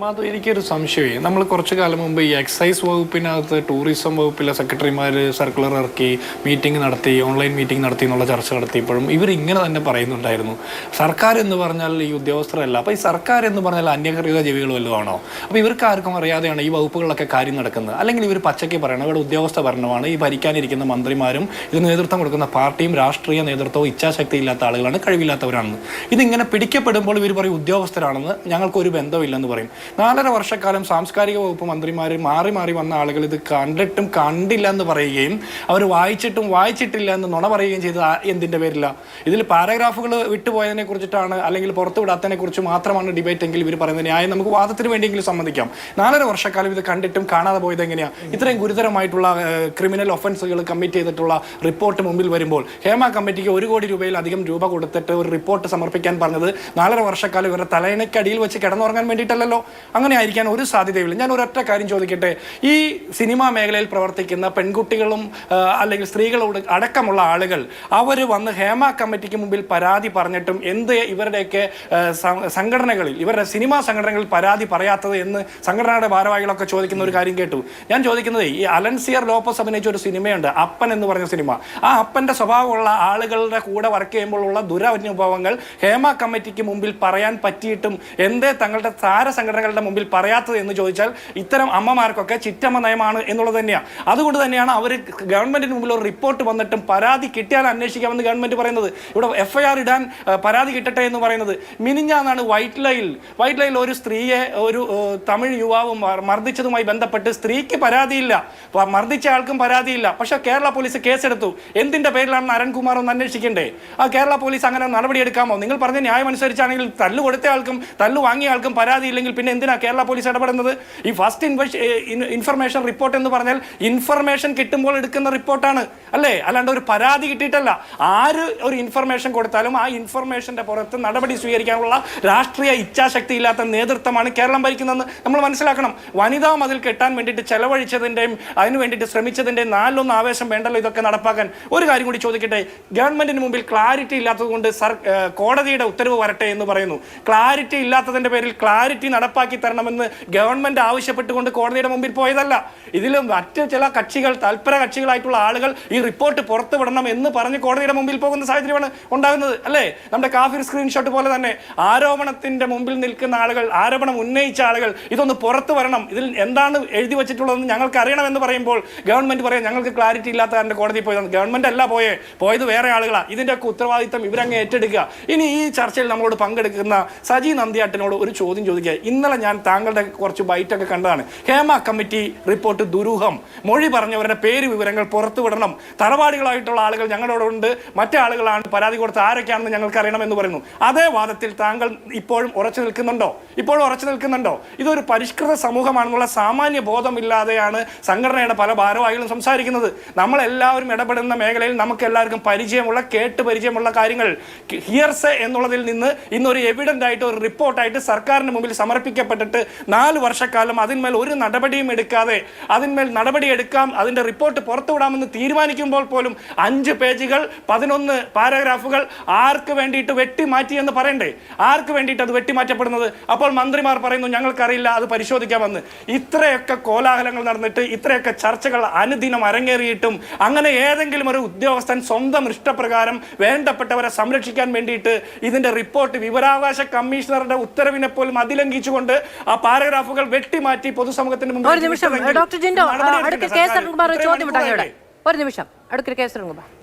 മാധു, എനിക്കൊരു സംശയമേ. നമ്മൾ കുറച്ചു കാലം മുമ്പ് ഈ എക്സൈസ് വകുപ്പിനകത്ത് ടൂറിസം വകുപ്പിലെ സെക്രട്ടറിമാർ സർക്കുലർ ഇറക്കി, മീറ്റിംഗ് നടത്തി, ഓൺലൈൻ മീറ്റിംഗ് നടത്തി എന്നുള്ള ചർച്ച നടത്തിയപ്പോഴും ഇവർ ഇങ്ങനെ തന്നെ പറയുന്നുണ്ടായിരുന്നു, സർക്കാർ എന്ന് പറഞ്ഞാൽ ഈ ഉദ്യോഗസ്ഥരല്ല. അപ്പോൾ ഈ സർക്കാർ എന്ന് പറഞ്ഞാൽ അന്യകൃത ജീവികൾ വല്ലതും ആണോ? അപ്പോൾ ഇവർക്ക് ആർക്കും അറിയാതെയാണ് ഈ വകുപ്പുകളിലൊക്കെ കാര്യം നടക്കുന്നത്. അല്ലെങ്കിൽ ഇവർ പച്ചയ്ക്ക് പറയണം ഇവിടെ ഉദ്യോഗസ്ഥ ഭരണമാണ്, ഈ ഭരിക്കാനിരിക്കുന്ന മന്ത്രിമാരും ഇത് നേതൃത്വം കൊടുക്കുന്ന പാർട്ടിയും രാഷ്ട്രീയ നേതൃത്വവും ഇച്ഛാശക്തി ഇല്ലാത്ത ആളുകളാണ്, കഴിവില്ലാത്തവരാണെന്ന്. ഇതിങ്ങനെ പിടിക്കപ്പെടുമ്പോൾ ഇവർ പറയും ഉദ്യോഗസ്ഥരാണെന്ന്, ഞങ്ങൾക്കൊരു ബന്ധമില്ലെന്ന് പറയും. 4.5 വർഷക്കാലം സാംസ്കാരിക വകുപ്പ് മന്ത്രിമാർ മാറി മാറി വന്ന ആളുകൾ ഇത് കണ്ടിട്ടും കണ്ടില്ല എന്ന് പറയുകയും അവർ വായിച്ചിട്ടില്ല എന്ന് നുണ പറയുകയും ചെയ്ത് എന്തിൻ്റെ പേരില്ല? ഇതിൽ പാരഗ്രാഫുകൾ വിട്ടുപോയതിനെ കുറിച്ചിട്ടാണ് അല്ലെങ്കിൽ പുറത്തു വിടാത്തതിനെ കുറിച്ച് മാത്രമാണ് ഡിബേറ്റ് എങ്കിൽ ഇവർ പറയുന്നത് ന്യായം നമുക്ക് വാദത്തിന് വേണ്ടിയെങ്കിലും സമ്മതിക്കാം. 4.5 വർഷക്കാലം ഇത് കണ്ടിട്ടും കാണാതെ പോയത് എങ്ങനെയാണ്? ഇത്രയും ഗുരുതരമായിട്ടുള്ള ക്രിമിനൽ ഒഫൻസുകൾ കമ്മിറ്റ് ചെയ്തിട്ടുള്ള റിപ്പോർട്ട് മുമ്പിൽ വരുമ്പോൾ ഹേമ കമ്മിറ്റിക്ക് 1 കോടി രൂപയിലധികം രൂപ കൊടുത്തിട്ട് ഒരു റിപ്പോർട്ട് സമർപ്പിക്കാൻ പറഞ്ഞത് 4.5 വർഷക്കാലം ഇവരുടെ തലയിണക്കടിയിൽ വെച്ച് കിടന്നുറങ്ങാൻ വേണ്ടിയിട്ടല്ലോ. അങ്ങനെ ആയിരിക്കാൻ ഒരു സാധ്യതയില്ല. ഞാൻ ഒരൊറ്റ കാര്യം ചോദിക്കട്ടെ, ഈ സിനിമാ മേഖലയിൽ പ്രവർത്തിക്കുന്ന പെൺകുട്ടികളും അല്ലെങ്കിൽ സ്ത്രീകളോട് അടക്കമുള്ള ആളുകൾ അവർ വന്ന് ഹേമ കമ്മിറ്റിക്ക് മുമ്പിൽ പരാതി പറഞ്ഞിട്ടും എന്ത് ഇവരുടെയൊക്കെ സംഘടനകളിൽ, ഇവരുടെ സിനിമാ സംഘടനകളിൽ പരാതി പറയാത്തത് എന്ന് സംഘടനയുടെ ഭാരവാഹികളൊക്കെ ചോദിക്കുന്ന ഒരു കാര്യം കേട്ടു. ഞാൻ ചോദിക്കുന്നത്, ഈ അലൻസിയർ ലോപ്പസ് അഭിനയിച്ച ഒരു സിനിമയുണ്ട്, അപ്പൻ എന്ന് പറഞ്ഞ സിനിമ. ആ അപ്പൻ്റെ സ്വഭാവമുള്ള ആളുകളുടെ കൂടെ വർക്ക് ചെയ്യുമ്പോഴുള്ള ദുരനുഭവങ്ങൾ ഹേമ കമ്മിറ്റിക്ക് മുമ്പിൽ പറയാൻ പറ്റിയിട്ടും എന്തേ തങ്ങളുടെ സംഘടനകളുടെ മുമ്പിൽ പറയാത്തത് എന്ന് ചോദിച്ചാൽ ഇത്തരം അമ്മമാർക്കൊക്കെ ചിറ്റമ്മ നയമാണ് എന്നുള്ളത് തന്നെയാണ്. അതുകൊണ്ട് തന്നെയാണ് അവർ ഗവൺമെന്റിന് മുമ്പിൽ ഒരു റിപ്പോർട്ട് വന്നിട്ടും പരാതി കിട്ടിയാൽ അന്വേഷിക്കാമെന്ന് ഗവൺമെന്റ് പറയുന്നത്. ഇവിടെ FIR ഇടാൻ പരാതി കിട്ടട്ടെ എന്ന് പറയുന്നത്. മിനിഞ്ഞാന്നാണ് വൈറ്റ് ലൈനിൽ ഒരു സ്ത്രീയെ ഒരു തമിഴ് യുവാവ് മർദ്ദിച്ചതുമായി ബന്ധപ്പെട്ട് സ്ത്രീക്ക് പരാതിയില്ല, മർദ്ദിച്ച ആൾക്കും പരാതിയില്ല. പക്ഷെ കേരള പോലീസ് കേസെടുത്തു. എന്തിന്റെ പേരിലാണെന്ന് അരുൺകുമാർ ഒന്ന് അന്വേഷിക്കണ്ടേ? ആ കേരള പോലീസ് അങ്ങനെ നടപടിയെടുക്കാമോ? നിങ്ങൾ പറഞ്ഞ ന്യായം അനുസരിച്ചാണെങ്കിൽ തല്ലു കൊടുത്ത ആൾക്കും തല്ലു വാങ്ങിയ ആൾക്കും പരാതിയില്ലെങ്കിൽ പിന്നെ എന്തിനാ കേരള പോലീസ് ഇടപെടുന്നത്? ഈ ഫസ്റ്റ് ഇൻഫർമേഷൻ റിപ്പോർട്ട് എന്ന് പറഞ്ഞാൽ ഇൻഫർമേഷൻ കിട്ടുമ്പോൾ എടുക്കുന്ന റിപ്പോർട്ടാണ് അല്ലേ, അല്ലാണ്ട് ഒരു പരാതി കിട്ടിയിട്ടല്ല. ആര് ഒരു ഇൻഫർമേഷൻ കൊടുത്താലും ആ ഇൻഫർമേഷന്റെ പുറത്ത് നടപടി സ്വീകരിക്കാനുള്ള രാഷ്ട്രീയ ഇച്ഛാശക്തി ഇല്ലാത്ത നേതൃത്വമാണ് കേരളം ഭരിക്കുന്നതെന്ന് നമ്മൾ മനസ്സിലാക്കണം. വനിതാ മതിൽ കെട്ടാൻ വേണ്ടിയിട്ട് ചെലവഴിച്ചതിൻ്റെയും അതിന് വേണ്ടിയിട്ട് ശ്രമിച്ചതിൻ്റെയും 4-1 ആവേശം വേണ്ടല്ലോ ഇതൊക്കെ നടപ്പാക്കാൻ. ഒരു കാര്യം കൂടി ചോദിക്കട്ടെ, ഗവൺമെന്റിന് മുമ്പിൽ ക്ലാരിറ്റി ഇല്ലാത്തത് കൊണ്ട് കോടതിയുടെ ഉത്തരവ് വരട്ടെ എന്ന് പറയുന്നു. ക്ലാരിറ്റി ഇല്ലാത്തതിന്റെ പേരിൽ ക്ലാരിറ്റി നടപ്പാക്കി തരണമെന്ന് ഗവൺമെന്റ് ആവശ്യപ്പെട്ടുകൊണ്ട് കോടതിയുടെ മുമ്പിൽ പോയതല്ല. ഇതിലും മറ്റ് ചില കക്ഷികൾ, തൽപര കക്ഷികളായിട്ടുള്ള ആളുകൾ ഈ റിപ്പോർട്ട് പുറത്തുവിടണം എന്ന് പറഞ്ഞ് കോടതിയുടെ മുമ്പിൽ പോകുന്ന സാഹചര്യമാണ് ഉണ്ടാകുന്നത് അല്ലേ? നമ്മുടെ കാഫിർ സ്ക്രീൻഷോട്ട് പോലെ തന്നെ ആരോപണത്തിന്റെ മുമ്പിൽ നിൽക്കുന്ന ആളുകൾ, ആരോപണം ഉന്നയിച്ച ആളുകൾ ഇതൊന്ന് പുറത്തു വരണം, ഇതിൽ എന്താണ് എഴുതി വെച്ചിട്ടുള്ളതെന്ന് ഞങ്ങൾക്ക് അറിയണമെന്ന് പറയുമ്പോൾ ഗവൺമെന്റ് പറയാം ഞങ്ങൾക്ക് ക്ലാരിറ്റി ഇല്ലാത്ത കാരണം കോടതി പോയതാണ്. ഗവൺമെന്റ് അല്ല പോയത് വേറെ ആളുകളാണ്. ഇതിൻ്റെയൊക്കെ ഉത്തരവാദിത്തം ഇവരങ്ങ് ഏറ്റെടുക്കുക. ഇനി ഈ ചർച്ചയിൽ നമ്മളോട് പങ്കെടുക്കുന്ന സജി നന്ദിയാട്ടിനോട് ഒരു ചോദ്യം ചോദിക്കുക. ഇന്നലെ ഞാൻ താങ്കളുടെ കുറച്ച് ബൈറ്റൊക്കെ കണ്ടതാണ്. ഹേമ കമ്മിറ്റി റിപ്പോർട്ട് ദുരൂഹം, മൊഴി പറഞ്ഞവരുടെ പേര് വിവരങ്ങൾ പുറത്തു വിടണം, തറവാടികളായിട്ടുള്ള ആളുകൾ ഞങ്ങളോടുണ്ട്, മറ്റേ ആളുകളാണ് പരാതി കൊടുത്ത് ആരൊക്കെയാണെന്ന് ഞങ്ങൾക്ക് അറിയണമെന്ന് പറയുന്നു. അതേ വാദത്തിൽ താങ്കൾ ഇപ്പോഴും ഉറച്ചു നിൽക്കുന്നുണ്ടോ? ഇതൊരു പരിഷ്കൃത സമൂഹമാണെന്നുള്ള സാമാന്യ ബോധമില്ലാതെയാണ് സംഘടനയുടെ പല ഭാരവാഹികളും സംസാരിക്കുന്നത്. നമ്മളെല്ലാവരും ഇടപെടുന്ന മേഖലയിൽ നമുക്ക് എല്ലാവർക്കും പരിചയമുള്ള കാര്യങ്ങൾ ഹിയർസെ എന്നുള്ളതിൽ നിന്ന് ഇന്നൊരു എവിഡന്റ് ആയിട്ട് ഒരു റിപ്പോർട്ടായിട്ട് സർക്കാരിന് മുമ്പിൽ സമർപ്പിക്കും സമർപ്പിക്കപ്പെട്ടിട്ട് 4 വർഷക്കാലം അതിന്മേൽ ഒരു നടപടിയും എടുക്കാതെ അതിന്മേൽ നടപടിയെടുക്കാം, അതിന്റെ റിപ്പോർട്ട് പുറത്തുവിടാമെന്ന് തീരുമാനിക്കുമ്പോൾ പോലും 5 പേജുകൾ 11 പാരഗ്രാഫുകൾ ആർക്ക് വേണ്ടിയിട്ട് വെട്ടിമാറ്റി എന്ന് പറയണ്ടേ? ആർക്ക് വേണ്ടിയിട്ട് അത് വെട്ടിമാറ്റപ്പെടുന്നത്? അപ്പോൾ മന്ത്രിമാർ പറയുന്നു ഞങ്ങൾക്കറിയില്ല, അത് പരിശോധിക്കാമെന്ന്. ഇത്രയൊക്കെ കോലാഹലങ്ങൾ നടന്നിട്ട്, ഇത്രയൊക്കെ ചർച്ചകൾ അനുദിനം അരങ്ങേറിയിട്ടും അങ്ങനെ ഏതെങ്കിലും ഒരു ഉദ്യോഗസ്ഥൻ സ്വന്തം ഇഷ്ടപ്രകാരം വേണ്ടപ്പെട്ടവരെ സംരക്ഷിക്കാൻ വേണ്ടിയിട്ട് ഇതിന്റെ റിപ്പോർട്ട് വിവരാവകാശ കമ്മീഷണറുടെ ഉത്തരവിനെ പോലും അതിലംഘിച്ചുകൊണ്ട് ആ പാരഗ്രാഫുകൾ വെട്ടിമാറ്റി പൊതുസമൂഹത്തിന് മുമ്പിൽ ഒരു നിമിഷം ഡോക്ടർ ജിൻഡോ, അടുത്ത കേസ് ചോദ്യം ഒരു നിമിഷം അടുത്ത കേസ്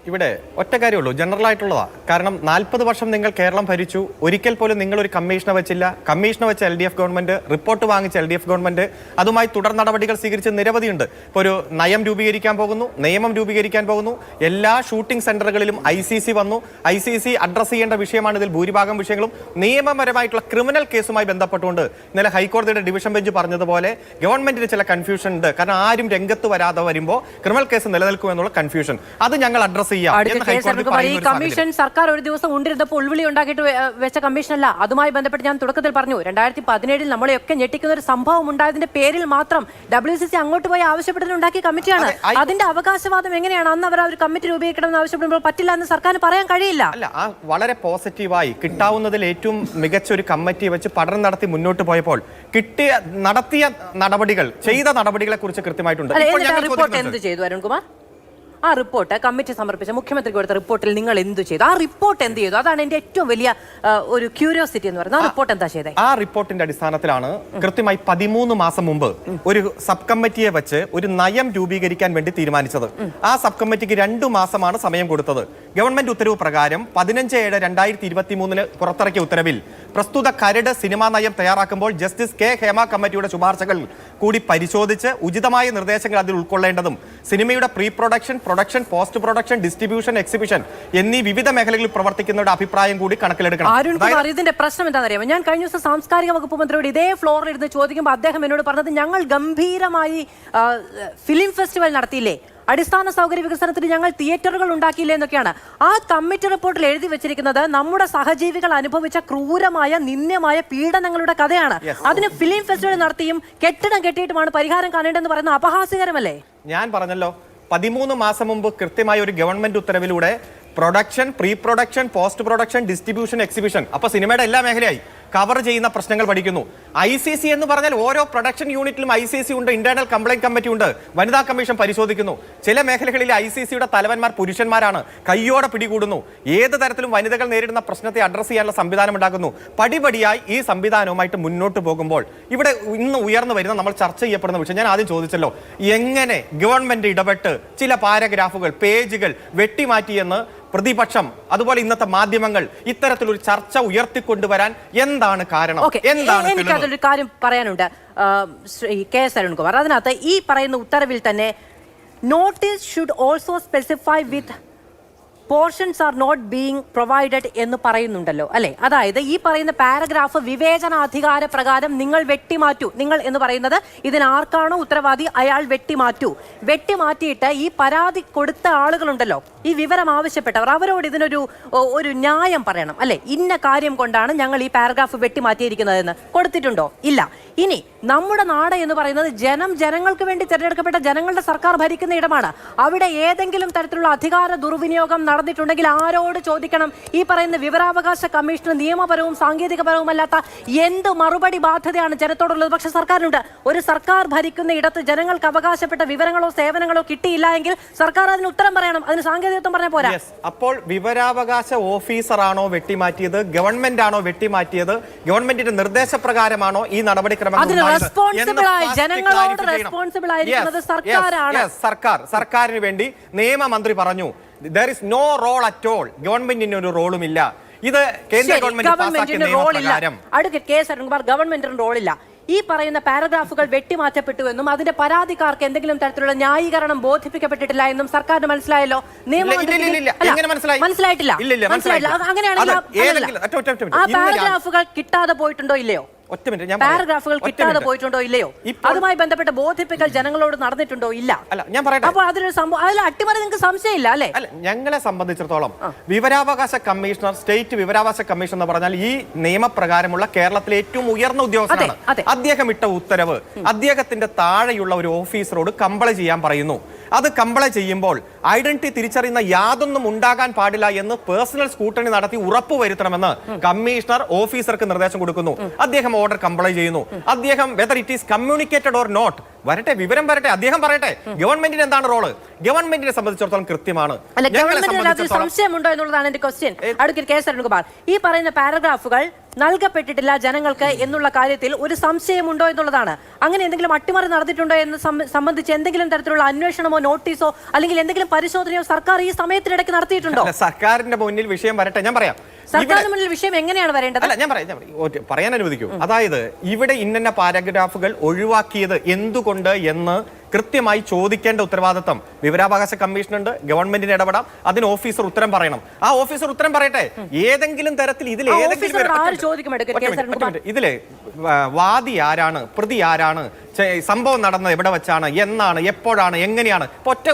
ഇവിടെ ഒറ്റ കാര്യമുള്ളൂ, ജനറൽ ആയിട്ടുള്ളതാ. കാരണം 40 വർഷം നിങ്ങൾ കേരളം ഭരിച്ചു, ഒരിക്കൽ പോലും നിങ്ങൾ ഒരു കമ്മീഷനെ വെച്ചില്ല. കമ്മീഷനെ വെച്ച LDF ഗവൺമെന്റ്, റിപ്പോർട്ട് വാങ്ങിച്ച LDF ഗവൺമെന്റ്, അതുമായി തുടർ നടപടികൾ സ്വീകരിച്ച് നിരവധിയുണ്ട്. ഇപ്പോൾ ഒരു നയം രൂപീകരിക്കാൻ പോകുന്നു, നിയമം രൂപീകരിക്കാൻ പോകുന്നു, എല്ലാ ഷൂട്ടിംഗ് സെന്ററുകളിലും ICC വന്നു. ICC അഡ്രസ് ചെയ്യേണ്ട വിഷയമാണ് ഇതിൽ ഭൂരിഭാഗം വിഷയങ്ങളും. നിയമപരമായിട്ടുള്ള ക്രിമിനൽ കേസുമായി ബന്ധപ്പെട്ടുകൊണ്ട് ഇന്നലെ ഹൈക്കോടതിയുടെ ഡിവിഷൻ ബെഞ്ച് പറഞ്ഞതുപോലെ ഗവൺമെന്റിന് ചില കൺഫ്യൂഷൻ ഉണ്ട്. കാരണം ആരും രംഗത്ത് വരാതെ വരുമ്പോൾ ക്രിമിനൽ കേസ് നിലനിൽക്കുമെന്നുള്ള കൺഫ്യൂഷൻ അത് ഞങ്ങൾ അഡ്രസ് ഈ കമ്മീഷൻ സർക്കാർ ഒരു ദിവസം കൊണ്ടിരുന്നപ്പോൾ ഉൾവിളി ഉണ്ടാക്കിയിട്ട് വെച്ച കമ്മീഷനല്ല. അതുമായി ബന്ധപ്പെട്ട് ഞാൻ തുടക്കത്തിൽ പറഞ്ഞു, 2017 നമ്മളെയൊക്കെ ഞെട്ടിക്കുന്ന ഒരു സംഭവം ഉണ്ടായതിന്റെ പേരിൽ മാത്രം WCC അങ്ങോട്ട് പോയി ആവശ്യപ്പെട്ടതിനുണ്ടാക്കിയ കമ്മിറ്റിയാണ്. അതിന്റെ അവകാശവാദം എങ്ങനെയാണ്? അന്ന് അവർ ഒരു കമ്മിറ്റി രൂപീകരിക്കണമെന്ന് ആവശ്യപ്പെടുമ്പോൾ പറ്റില്ല എന്ന് സർക്കാരിന് പറയാൻ കഴിയില്ല. അല്ല, വളരെ പോസിറ്റീവായി കിട്ടാവുന്നതിൽ ഏറ്റവും മികച്ച ഒരു കമ്മിറ്റി വെച്ച് പഠനം നടത്തി മുന്നോട്ട് പോയപ്പോൾ നടത്തിയ നടപടികൾ, ചെയ്ത നടപടികളെ കുറിച്ച് കൃത്യമായിട്ടുണ്ട്. റിപ്പോർട്ട് എന്ത് ചെയ്തു അരുൺകുമാർ? ആ റിപ്പോർട്ട് കമ്മിറ്റി സമർപ്പിച്ച മുഖ്യമന്ത്രിക്ക് കൊടുത്ത റിപ്പോർട്ടിൽ നിങ്ങൾ എന്ത് ചെയ്തു? ആ റിപ്പോർട്ട് എന്ത് ചെയ്തു? അതാണ് എന്റെ ഏറ്റവും വലിയ ഒരു ക്യൂരിയോസിറ്റി എന്ന് പറയുന്നത്. ആ റിപ്പോർട്ട് എന്താ ചെയ്തത്? ആ റിപ്പോർട്ടിന്റെ അടിസ്ഥാനത്തിലാണ് കൃത്യമായി 13 മാസം മുമ്പ് ഒരു സബ് കമ്മിറ്റിയെ വെച്ച് ഒരു നയം രൂപീകരിക്കാൻ വേണ്ടി തീരുമാനിച്ചത്. ആ സബ് കമ്മിറ്റിക്ക് 2 മാസമാണ് സമയം കൊടുത്തത്. ഗവൺമെന്റ് ഉത്തരവ് പ്രകാരം 15/7/2023 പുറത്തിറക്കിയ ഉത്തരവിൽ പ്രസ്തുത കരട് സിനിമാ നയം തയ്യാറാക്കുമ്പോൾ ജസ്റ്റിസ് K. ഹേമ കമ്മിറ്റിയുടെ ശുപാർശകൾ കൂടി പരിശോധിച്ച് ഉചിതമായ നിർദ്ദേശങ്ങൾ അതിൽ ഉൾക്കൊള്ളേണ്ടതും സിനിമയുടെ pre production, production, post production, distribution, exhibition എന്നീ വിവിധ മേഖലകളിൽ പ്രവർത്തിക്കുന്നവരുടെ അഭിപ്രായം കൂടി കണക്കിലെടുക്കണം. ഇതിന്റെ പ്രശ്നം എന്താണെന്നറിയാമോ? ഞാൻ കഴിഞ്ഞ ദിവസം സാംസ്കാരിക വകുപ്പ് മന്ത്രിയോട് ഇതേ ഫ്ലോറിൽ ഇരുന്ന് ചോദിക്കുമ്പോൾ അദ്ദേഹം എന്നോട് പറഞ്ഞത്, ഞങ്ങൾ ഗംഭീരമായി ഫിലിം ഫെസ്റ്റിവൽ നടത്തിയില്ലേ, അടിസ്ഥാന സൗകര്യ വികസനത്തിന് ഞങ്ങൾ തിയേറ്ററുകൾ ഉണ്ടാക്കിയില്ലേ എന്നൊക്കെയാണ്. ആ കമ്മിറ്റി റിപ്പോർട്ടിൽ എഴുതി വെച്ചിരിക്കുന്നത് നമ്മുടെ സഹജീവികൾ അനുഭവിച്ച ക്രൂരമായ നിന്ദ്യമായ പീഡനങ്ങളുടെ കഥയാണ്. അതിന് ഫിലിം ഫെസ്റ്റിവൽ നടത്തിയും കെട്ടിടം കെട്ടിയിട്ടുമാണ് പരിഹാരം കാണേണ്ടതെന്ന് പറയുന്നത് അപഹാസ്യകരമല്ലേ? ഞാൻ പറഞ്ഞല്ലോ, 13 മാസം മുമ്പ് കൃത്യമായ ഒരു ഗവൺമെന്റ് ഉത്തരവിലൂടെ production, pre production, post production, distribution, exhibition, അപ്പൊ സിനിമയുടെ എല്ലാ മേഖലയായി കവർ ചെയ്യുന്ന പ്രശ്നങ്ങൾ പഠിക്കുന്നു. ICC എന്ന് പറഞ്ഞാൽ ഓരോ പ്രൊഡക്ഷൻ യൂണിറ്റിലും ICC ഉണ്ട്, ഇന്റേണൽ കംപ്ലൈന്റ് കമ്മിറ്റി ഉണ്ട്, വനിതാ കമ്മീഷൻ പരിശോധിക്കുന്നു. ചില മേഖലകളിൽ ICCയുടെ തലവന്മാർ പുരുഷന്മാരാണ്, കയ്യോടെ പിടികൂടുന്നു. ഏത് തരത്തിലും വനിതകൾ നേരിടുന്ന പ്രശ്നത്തെ അഡ്രസ് ചെയ്യാനുള്ള സംവിധാനം ഉണ്ടാക്കുന്നു. പടിപടിയായി ഈ സംവിധാനവുമായിട്ട് മുന്നോട്ട് പോകുമ്പോൾ ഇവിടെ ഇന്ന് ഉയർന്നു വരുന്ന നമ്മൾ ചർച്ച ചെയ്യപ്പെടുന്ന വിഷയം ഞാൻ ആദ്യം ചോദിച്ചല്ലോ, എങ്ങനെ ഗവൺമെന്റ് ഇടപെട്ട് ചില പാരഗ്രാഫുകൾ, പേജുകൾ വെട്ടിമാറ്റിയെന്ന് പ്രതിപക്ഷം, അതുപോലെ ഇന്നത്തെ മാധ്യമങ്ങൾ ഇത്തരത്തിലൊരു ചർച്ച ഉയർത്തിക്കൊണ്ടുവരാൻ എന്താണ് കാരണം? എനിക്കതൊരു കാര്യം പറയാനുണ്ട് ശ്രീ KS അരുൺകുമാർ. അതിനകത്ത് ഈ പറയുന്ന ഉത്തരവിൽ തന്നെ notice should also specify with portions are not being provided എന്ന് പറയുന്നുണ്ടല്ലോ അല്ലെ? അതായത് ഈ പറയുന്ന പാരഗ്രാഫ് വിവേചനാധികാര പ്രകാരം നിങ്ങൾ വെട്ടിമാറ്റൂ. നിങ്ങൾ എന്ന് പറയുന്നത് ഇതിനാർക്കാണോ ഉത്തരവാദി അയാൾ വെട്ടിമാറ്റിയിട്ട് ഈ പരാതി കൊടുത്ത ആളുകളുണ്ടല്ലോ, ഈ വിവരം ആവശ്യപ്പെട്ടവർ, അവരോട് ഇതിനൊരു ന്യായം പറയണം അല്ലെ? ഇന്ന കാര്യം കൊണ്ടാണ് ഞങ്ങൾ ഈ പാരഗ്രാഫ് വെട്ടിമാറ്റിയിരിക്കുന്നതെന്ന് കൊടുത്തിട്ടുണ്ടോ? ഇല്ല. ഇനി നമ്മുടെ നാട് എന്ന് പറയുന്നത് ജനങ്ങൾക്ക് വേണ്ടി തിരഞ്ഞെടുക്കപ്പെട്ട ജനങ്ങളുടെ സർക്കാർ ഭരിക്കുന്ന ഇടമാണ്. അവിടെ ഏതെങ്കിലും തരത്തിലുള്ള അധികാര ദുർവിനിയോഗം നടന്നിട്ടുണ്ടെങ്കിൽ ആരോട് ചോദിക്കണം? ഈ പറയുന്ന വിവരാവകാശ കമ്മീഷന് നിയമപരവും സാങ്കേതികപരവുമല്ലാത്ത എന്ത് മറുപടി ബാധ്യതയാണ് ജനത്തോടുള്ളത്? പക്ഷെ സർക്കാരിനുണ്ട്. ഒരു സർക്കാർ ഭരിക്കുന്ന ഇടത്ത് ജനങ്ങൾക്ക് അവകാശപ്പെട്ട വിവരങ്ങളോ സേവനങ്ങളോ കിട്ടിയില്ല എങ്കിൽ സർക്കാർ അതിന് ഉത്തരം പറയണം, അതിന് സാങ്കേതികത്വം പറഞ്ഞാൽ പോരാ. അപ്പോൾ വിവരാവകാശ ഓഫീസറാണോ വെട്ടിമാറ്റിയത്, ഗവൺമെന്റ് ആണോ വെട്ടിമാറ്റിയത്, ഗവൺമെന്റിന്റെ നിർദ്ദേശപ്രകാരമാണോ ഈ നടപടിക്രമങ്ങൾ? സർക്കാരിന് വേണ്ടി നിയമമന്ത്രി പറഞ്ഞു, there is no role at all. ഗവൺമെന്റിന് ഒരു റോളും ഇല്ല. ഇത് കേന്ദ്ര ഗവൺമെന്റ് ഗവൺമെന്റിന് റോളില്ല. ഈ പറയുന്ന പാരഗ്രാഫുകൾ വെട്ടിമാറ്റപ്പെട്ടു എന്നും അതിന്റെ പരാതിക്കാർക്ക് എന്തെങ്കിലും തരത്തിലുള്ള ന്യായീകരണം ബോധിപ്പിക്കപ്പെട്ടിട്ടില്ല എന്നും സർക്കാരിന് മനസ്സിലായല്ലോ. മനസ്സിലായിട്ടില്ല. അങ്ങനെയാണെങ്കിൽ ആ പാരഗ്രാഫുകൾ കിട്ടാതെ പോയിട്ടുണ്ടോ ഇല്ലയോ? ഒറ്റ മിനിറ്റ് ഞാൻ പറയാം. പാരഗ്രാഫുകൾ ഒറ്റ കിട്ടാതെ മിനിറ്റ്. പോയിട്ടുണ്ടോ ഇല്ലയോ? ഇപ്പോൾ- അതുമായി ബന്ധപ്പെട്ട ബോധിപ്പിക്കൽ ജനങ്ങളോട് നടന്നിട്ടുണ്ടോ ഇല്ല? അല്ല ഞാൻ പറയട്ടെ. അപ്പൊ അതിലൊരു സംഭവം, അതിൽ അട്ടിമറി നിങ്ങൾക്ക് സംശയമില്ല അല്ലേ? അല്ല, ഞങ്ങളെ സംബന്ധിച്ചിടത്തോളം വിവരാവകാശ കമ്മീഷണർ, സ്റ്റേറ്റ് വിവരാവകാശ കമ്മീഷൻ എന്ന് പറഞ്ഞാൽ ഈ നിയമപ്രകാരമുള്ള കേരളത്തിലെ ഏറ്റവും ഉയർന്ന ഉദ്യോഗസ്ഥനാണ്. അതെ. അദ്ദേഹം ഇട്ട ഉത്തരവ് അദ്ദേഹത്തിന്റെ താഴെയുള്ള ഒരു ഓഫീസറോട് കംപ്ലൈന്റ് ചെയ്യാൻ പറയുന്നു. അത് കംപ്ലൈന്റ് ചെയ്യുമ്പോൾ ഐഡന്റിറ്റി തിരിച്ചറിയുന്ന യാതൊന്നും ഉണ്ടാകാൻ പാടില്ല എന്ന് പേഴ്സണൽ സ്കൂട്ടണി നടത്തി ഉറപ്പുവരുത്തണമെന്ന് കമ്മീഷണർ ഓഫീസർക്ക് നിർദ്ദേശം കൊടുക്കുന്നു. അദ്ദേഹം ഓർഡർ കംപ്ലൈന്റ് ചെയ്യുന്നു. അദ്ദേഹം whether it is communicated or not, വരട്ടെ, വിവരം വരട്ടെ, അദ്ദേഹം പറയട്ടെ. ഗവൺമെന്റിന് എന്താണ് റോള്? ഗവൺമെന്റിനെ സംബന്ധിച്ചിടത്തോളം കൃത്യമാണ്. അല്ല, ഗവൺമെന്റിന് സംശയമുണ്ടോ എന്നുള്ളതാണ് എന്റെ ക്വസ്റ്റ്യൻ. Advocate K. അരുൺകുമാർ, ഈ പറയുന്ന പാരഗ്രാഫുകൾ നൽകപ്പെട്ടിട്ടില്ല ജനങ്ങൾക്ക് എന്നുള്ള കാര്യത്തിൽ ഒരു സംശയമുണ്ടോ എന്നുള്ളതാണ്. അങ്ങനെ എന്തെങ്കിലും അട്ടിമറി നടന്നിട്ടുണ്ടോ എന്ന് സംബന്ധിച്ച് എന്തെങ്കിലും തരത്തിലുള്ള അന്വേഷണമോ നോട്ടീസോ അല്ലെങ്കിൽ എന്തെങ്കിലും പരിശോധനയോ സർക്കാർ ഈ സമയത്തിനിടയ്ക്ക് നടത്തിയിട്ടുണ്ടോ? സർക്കാരിന്റെ മുന്നിൽ വിഷയം വരട്ടെ, ഞാൻ പറയാം. സർക്കാരിന് മുന്നിൽ വിഷയം എങ്ങനെയാണ് വരേണ്ടത്? അല്ല, ഞാൻ പറയാൻ അനുവദിക്കൂ. അതായത് ഇവിടെ ഇന്ന പാരഗ്രാഫുകൾ ഒഴിവാക്കിയത് എന്തുകൊണ്ട് എന്ന് കൃത്യമായി ചോദിക്കേണ്ട ഉത്തരവാദിത്തം വിവരാവകാശ കമ്മീഷനുണ്ട്. ഗവൺമെന്റിന് ഇടപെടാം, അതിന് ഓഫീസർ ഉത്തരം പറയണം. ആ ഓഫീസർ ഉത്തരം പറയട്ടെ. ഏതെങ്കിലും തരത്തിൽ ഇതിൽ ഇതിലെ വാദി ആരാണ്, പ്രതി ആരാണ്, സംഭവം നടന്നത് എവിടെ വെച്ചാണ്, എന്നാണ്, എപ്പോഴാണ്, എങ്ങനെയാണ്? ഒറ്റ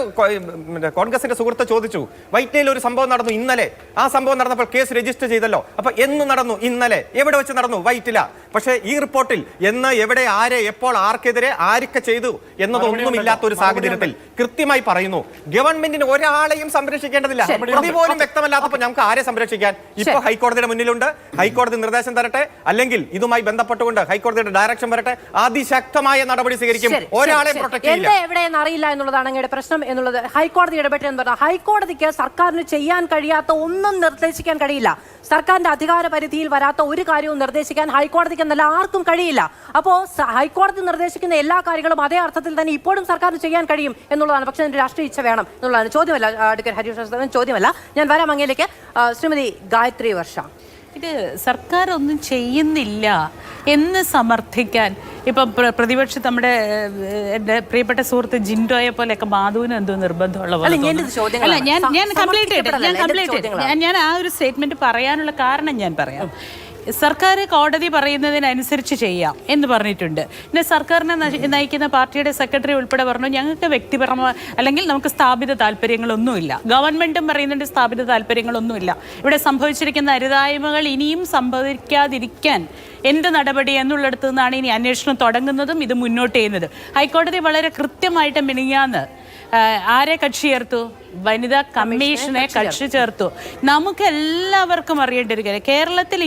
കോൺഗ്രസിന്റെ സുഹൃത്ത് ചോദിച്ചു, വൈറ്റിലയിൽ ഒരു സംഭവം നടന്നു ഇന്നലെ, ആ സംഭവം നടന്നപ്പോൾ കേസ് രജിസ്റ്റർ ചെയ്തല്ലോ. അപ്പൊ എന്ന് നടന്നു? ഇന്നലെ. എവിടെ വെച്ച് നടന്നു? വൈറ്റില. പക്ഷേ ഈ റിപ്പോർട്ടിൽ എന്ന്, എവിടെ, ആരെ, എപ്പോൾ, ആർക്കെതിരെ, ആരൊക്കെ ചെയ്തു എന്നതൊന്നുമില്ലാത്ത ഒരു സാഹചര്യത്തിൽ കൃത്യമായി പറയുന്നു ഗവൺമെന്റിന് ഒരാളെയും സംരക്ഷിക്കേണ്ടതില്ല. പ്രതി പോലും വ്യക്തമല്ലാത്തപ്പോൾ നമുക്ക് ആരെ സംരക്ഷിക്കാൻ? ഇപ്പൊ ഹൈക്കോടതിയുടെ മുന്നിലുണ്ട്. ഹൈക്കോടതി നിർദ്ദേശം തരട്ടെ, അല്ലെങ്കിൽ ഇതുമായി ബന്ധപ്പെട്ടുകൊണ്ട് ഹൈക്കോടതിയുടെ ഡയറക്ഷൻ വരട്ടെ, അതിശക്തമായ നടപടി സ്വീകരിക്കും. ഒരാളെ പ്രൊട്ടക്ട് ചെയ്യില്ല. എവിടെയെന്ന് അറിയില്ല എന്നുള്ളതാണ് അങ്ങയുടെ പ്രശ്നം എന്നുള്ളത്. ഹൈക്കോടതി ഇടപെട്ടെന്ന് പറഞ്ഞാൽ ഹൈക്കോടതിക്ക് സർക്കാരിന് ചെയ്യാൻ കഴിയാത്ത ഒന്നും നിർദ്ദേശിക്കാൻ കഴിയില്ല. സർക്കാരിന്റെ അധികാര പരിധിയിൽ വരാത്ത ഒരു കാര്യവും നിർദ്ദേശിക്കാൻ ഹൈക്കോടതിക്ക് എന്നല്ല ആർക്കും കഴിയില്ല. അപ്പോൾ ഹൈക്കോടതി നിർദ്ദേശിക്കുന്ന എല്ലാ കാര്യങ്ങളും അതേ അർത്ഥത്തിൽ തന്നെ ഇപ്പോഴും സർക്കാരിന് ചെയ്യാൻ കഴിയും എന്നുള്ളതാണ്. പക്ഷേ അതിന്റെ രാഷ്ട്രീയ ഇച്ഛ വേണം എന്നുള്ളതാണ്. ചോദ്യമല്ല അഡ്വക്കേറ്റ് ഹരീഷ്, ചോദ്യമല്ല. ഞാൻ വരാം അങ്ങയിലേക്ക്. ശ്രീമതി ഗായത്രി വർഷ, ഇത് സർക്കാർ ഒന്നും ചെയ്യുന്നില്ല എന്ന് സമർത്ഥിക്കാൻ ഇപ്പം പ്രതിപക്ഷം നമ്മുടെ എൻ്റെ പ്രിയപ്പെട്ട സുഹൃത്ത് ജിൻഡോയെ പോലെയൊക്കെ മാധുവിന് എന്തോ നിർബന്ധമുള്ള പോലെ. അല്ല, ഞാൻ കംപ്ലീറ്റ് ഞാൻ ആ ഒരു സ്റ്റേറ്റ്മെന്റ് പറയാനുള്ള കാരണം ഞാൻ പറയാം. സർക്കാർ കോടതി പറയുന്നതിനനുസരിച്ച് ചെയ്യാം എന്ന് പറഞ്ഞിട്ടുണ്ട്. പിന്നെ സർക്കാരിനെ നയിക്കുന്ന പാർട്ടിയുടെ സെക്രട്ടറി ഉൾപ്പെടെ പറഞ്ഞു ഞങ്ങൾക്ക് വ്യക്തിപരമായ അല്ലെങ്കിൽ നമുക്ക് സ്ഥാപിത താല്പര്യങ്ങളൊന്നുമില്ല. ഗവൺമെന്റും പറയുന്നുണ്ട് സ്ഥാപിത താല്പര്യങ്ങളൊന്നുമില്ല. ഇവിടെ സംഭവിച്ചിരിക്കുന്ന അരുതായ്മകൾ ഇനിയും സംഭവിക്കാതിരിക്കാൻ എന്ത് നടപടി എന്നുള്ളിടത്തു നിന്നാണ് ഇനി അന്വേഷണം തുടങ്ങുന്നതും ഇത് മുന്നോട്ട് ചെയ്യുന്നത്. ഹൈക്കോടതി വളരെ കൃത്യമായിട്ട് മിനിഞ്ഞാന്ന് ആരെ കക്ഷി ചേർത്തു? വനിതാ കമ്മീഷനെ കക്ഷി ചേർത്തു. നമുക്ക് എല്ലാവർക്കും അറിയേണ്ട ഒരു കാര്യം, കേരളത്തിൽ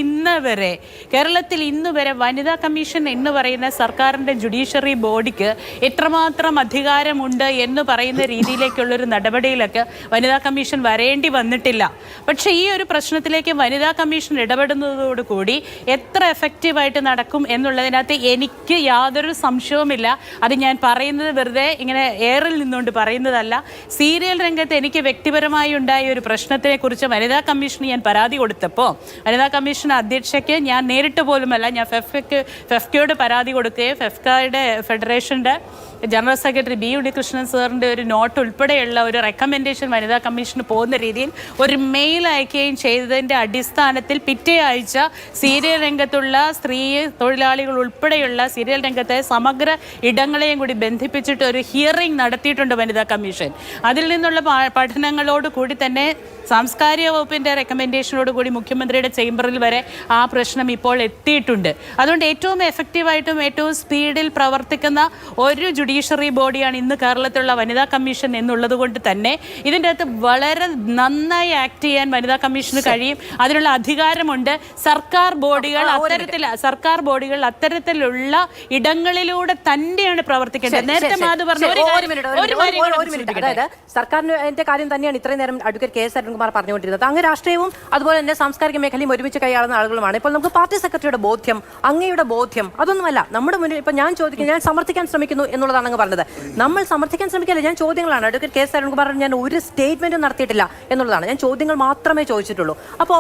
ഇന്ന് വരെ വനിതാ കമ്മീഷൻ എന്ന് പറയുന്ന സർക്കാരിൻ്റെ ജുഡീഷ്യറി ബോഡിക്ക് എത്രമാത്രം അധികാരമുണ്ട് എന്ന് പറയുന്ന രീതിയിലേക്കുള്ളൊരു നടപടിയിലൊക്കെ വനിതാ കമ്മീഷൻ വരേണ്ടി വന്നിട്ടില്ല. പക്ഷേ ഈ ഒരു പ്രശ്നത്തിലേക്ക് വനിതാ കമ്മീഷൻ ഇടപെടുന്നതോടുകൂടി എത്ര എഫക്റ്റീവായിട്ട് നടക്കും എന്നുള്ളതിനകത്ത് എനിക്ക് യാതൊരു സംശയവുമില്ല. അത് ഞാൻ പറയുന്നത് വെറുതെ ഇങ്ങനെ എയറിൽ നിന്നുകൊണ്ട് പറയുന്നതല്ല. സീരിയൽ രംഗത്ത് എനിക്ക് വ്യക്തിപരമായി ഉണ്ടായ ഒരു പ്രശ്നത്തിനെ കുറിച്ച് വനിതാ കമ്മീഷന് ഞാൻ പരാതി കൊടുത്തപ്പോൾ വനിതാ കമ്മീഷൻ അധ്യക്ഷയ്ക്ക് ഞാൻ നേരിട്ട് പോലുമല്ല, ഞാൻ ഫെഫ്കയോട് പരാതി കൊടുക്കുകയും ഫെഫ്കയുടെ ഫെഡറേഷൻ്റെ ജനറൽ സെക്രട്ടറി ബി ഉണ്ണികൃഷ്ണൻ സാറിൻ്റെ ഒരു നോട്ട് ഉൾപ്പെടെയുള്ള ഒരു റെക്കമെൻഡേഷൻ വനിതാ കമ്മീഷന് പോകുന്ന രീതിയിൽ ഒരു മെയിൽ അയക്കുകയും ചെയ്തതിൻ്റെ അടിസ്ഥാനത്തിൽ പിറ്റേ ആഴ്ച സീരിയൽ രംഗത്തുള്ള സ്ത്രീ തൊഴിലാളികൾ ഉൾപ്പെടെയുള്ള സീരിയൽ രംഗത്തെ സമഗ്ര ഇടങ്ങളെയും കൂടി ബന്ധിപ്പിച്ചിട്ട് ഒരു ഹിയറിംഗ് നടത്തിയിട്ടുണ്ട് വനിതാ കമ്മീഷൻ. അതിൽ നിന്നുള്ള പഠനങ്ങളോട് കൂടി തന്നെ സാംസ്കാരിക വകുപ്പിൻ്റെ റെക്കമെൻഡേഷനോട് കൂടി മുഖ്യമന്ത്രിയുടെ ചേംബറിൽ വരെ ആ പ്രശ്നം ഇപ്പോൾ എത്തിയിട്ടുണ്ട്. അതുകൊണ്ട് ഏറ്റവും എഫക്റ്റീവായിട്ടും ഏറ്റവും സ്പീഡിൽ പ്രവർത്തിക്കുന്ന ഒരു ജുഡീഷ്യറി ബോഡിയാണ് ഇന്ന് കേരളത്തിലുള്ള വനിതാ കമ്മീഷൻ എന്നുള്ളത് കൊണ്ട് തന്നെ ഇതിൻ്റെ അകത്ത് വളരെ നന്നായി ആക്ട് ചെയ്യാൻ വനിതാ കമ്മീഷന് കഴിയും. അതിനുള്ള അധികാരമുണ്ട്. സർക്കാർ ബോഡികൾ അത്തരത്തിലുള്ള ഇടങ്ങളിലൂടെ തന്നെയാണ് പ്രവർത്തിക്കേണ്ടത്. നേരത്തെ മാധു പറഞ്ഞ അതായത് സർക്കാരിന്റെ കാര്യം തന്നെയാണ് ഇത്രയും നേരം അഡ്വക്കേറ്റ് കെ. അരുൺകുമാർ പറഞ്ഞുകൊണ്ടിരുന്നത്. അങ്ങ് രാഷ്ട്രീയവും അതുപോലെ തന്നെ സാംസ്കാരിക മേഖലയും ഒരുമിച്ച് കൈയാളുന്ന ആളുകളുമാണ്. ഇപ്പോൾ നമുക്ക് പാർട്ടി സെക്രട്ടറിയുടെ ബോധ്യം, അങ്ങയുടെ ബോധ്യം അതൊന്നുമല്ല. നമ്മുടെ മുന്നിൽ ഇപ്പൊ ഞാൻ ചോദിക്കുന്നു, ഞാൻ സമർത്ഥിക്കാൻ ശ്രമിക്കുന്നു എന്നുള്ളതാണ് അങ്ങ് പറഞ്ഞത്. നമ്മൾ സമർത്ഥിക്കാൻ ശ്രമിക്കില്ല, ഞാൻ ചോദ്യങ്ങളാണ്. Advocate K. അരുൺകുമാർ ഞാൻ ഒരു സ്റ്റേറ്റ്മെന്റും നടത്തിയിട്ടില്ല എന്നുള്ളതാണ്. ഞാൻ ചോദ്യങ്ങൾ മാത്രമേ ചോദിച്ചിട്ടുള്ളൂ. അപ്പോൾ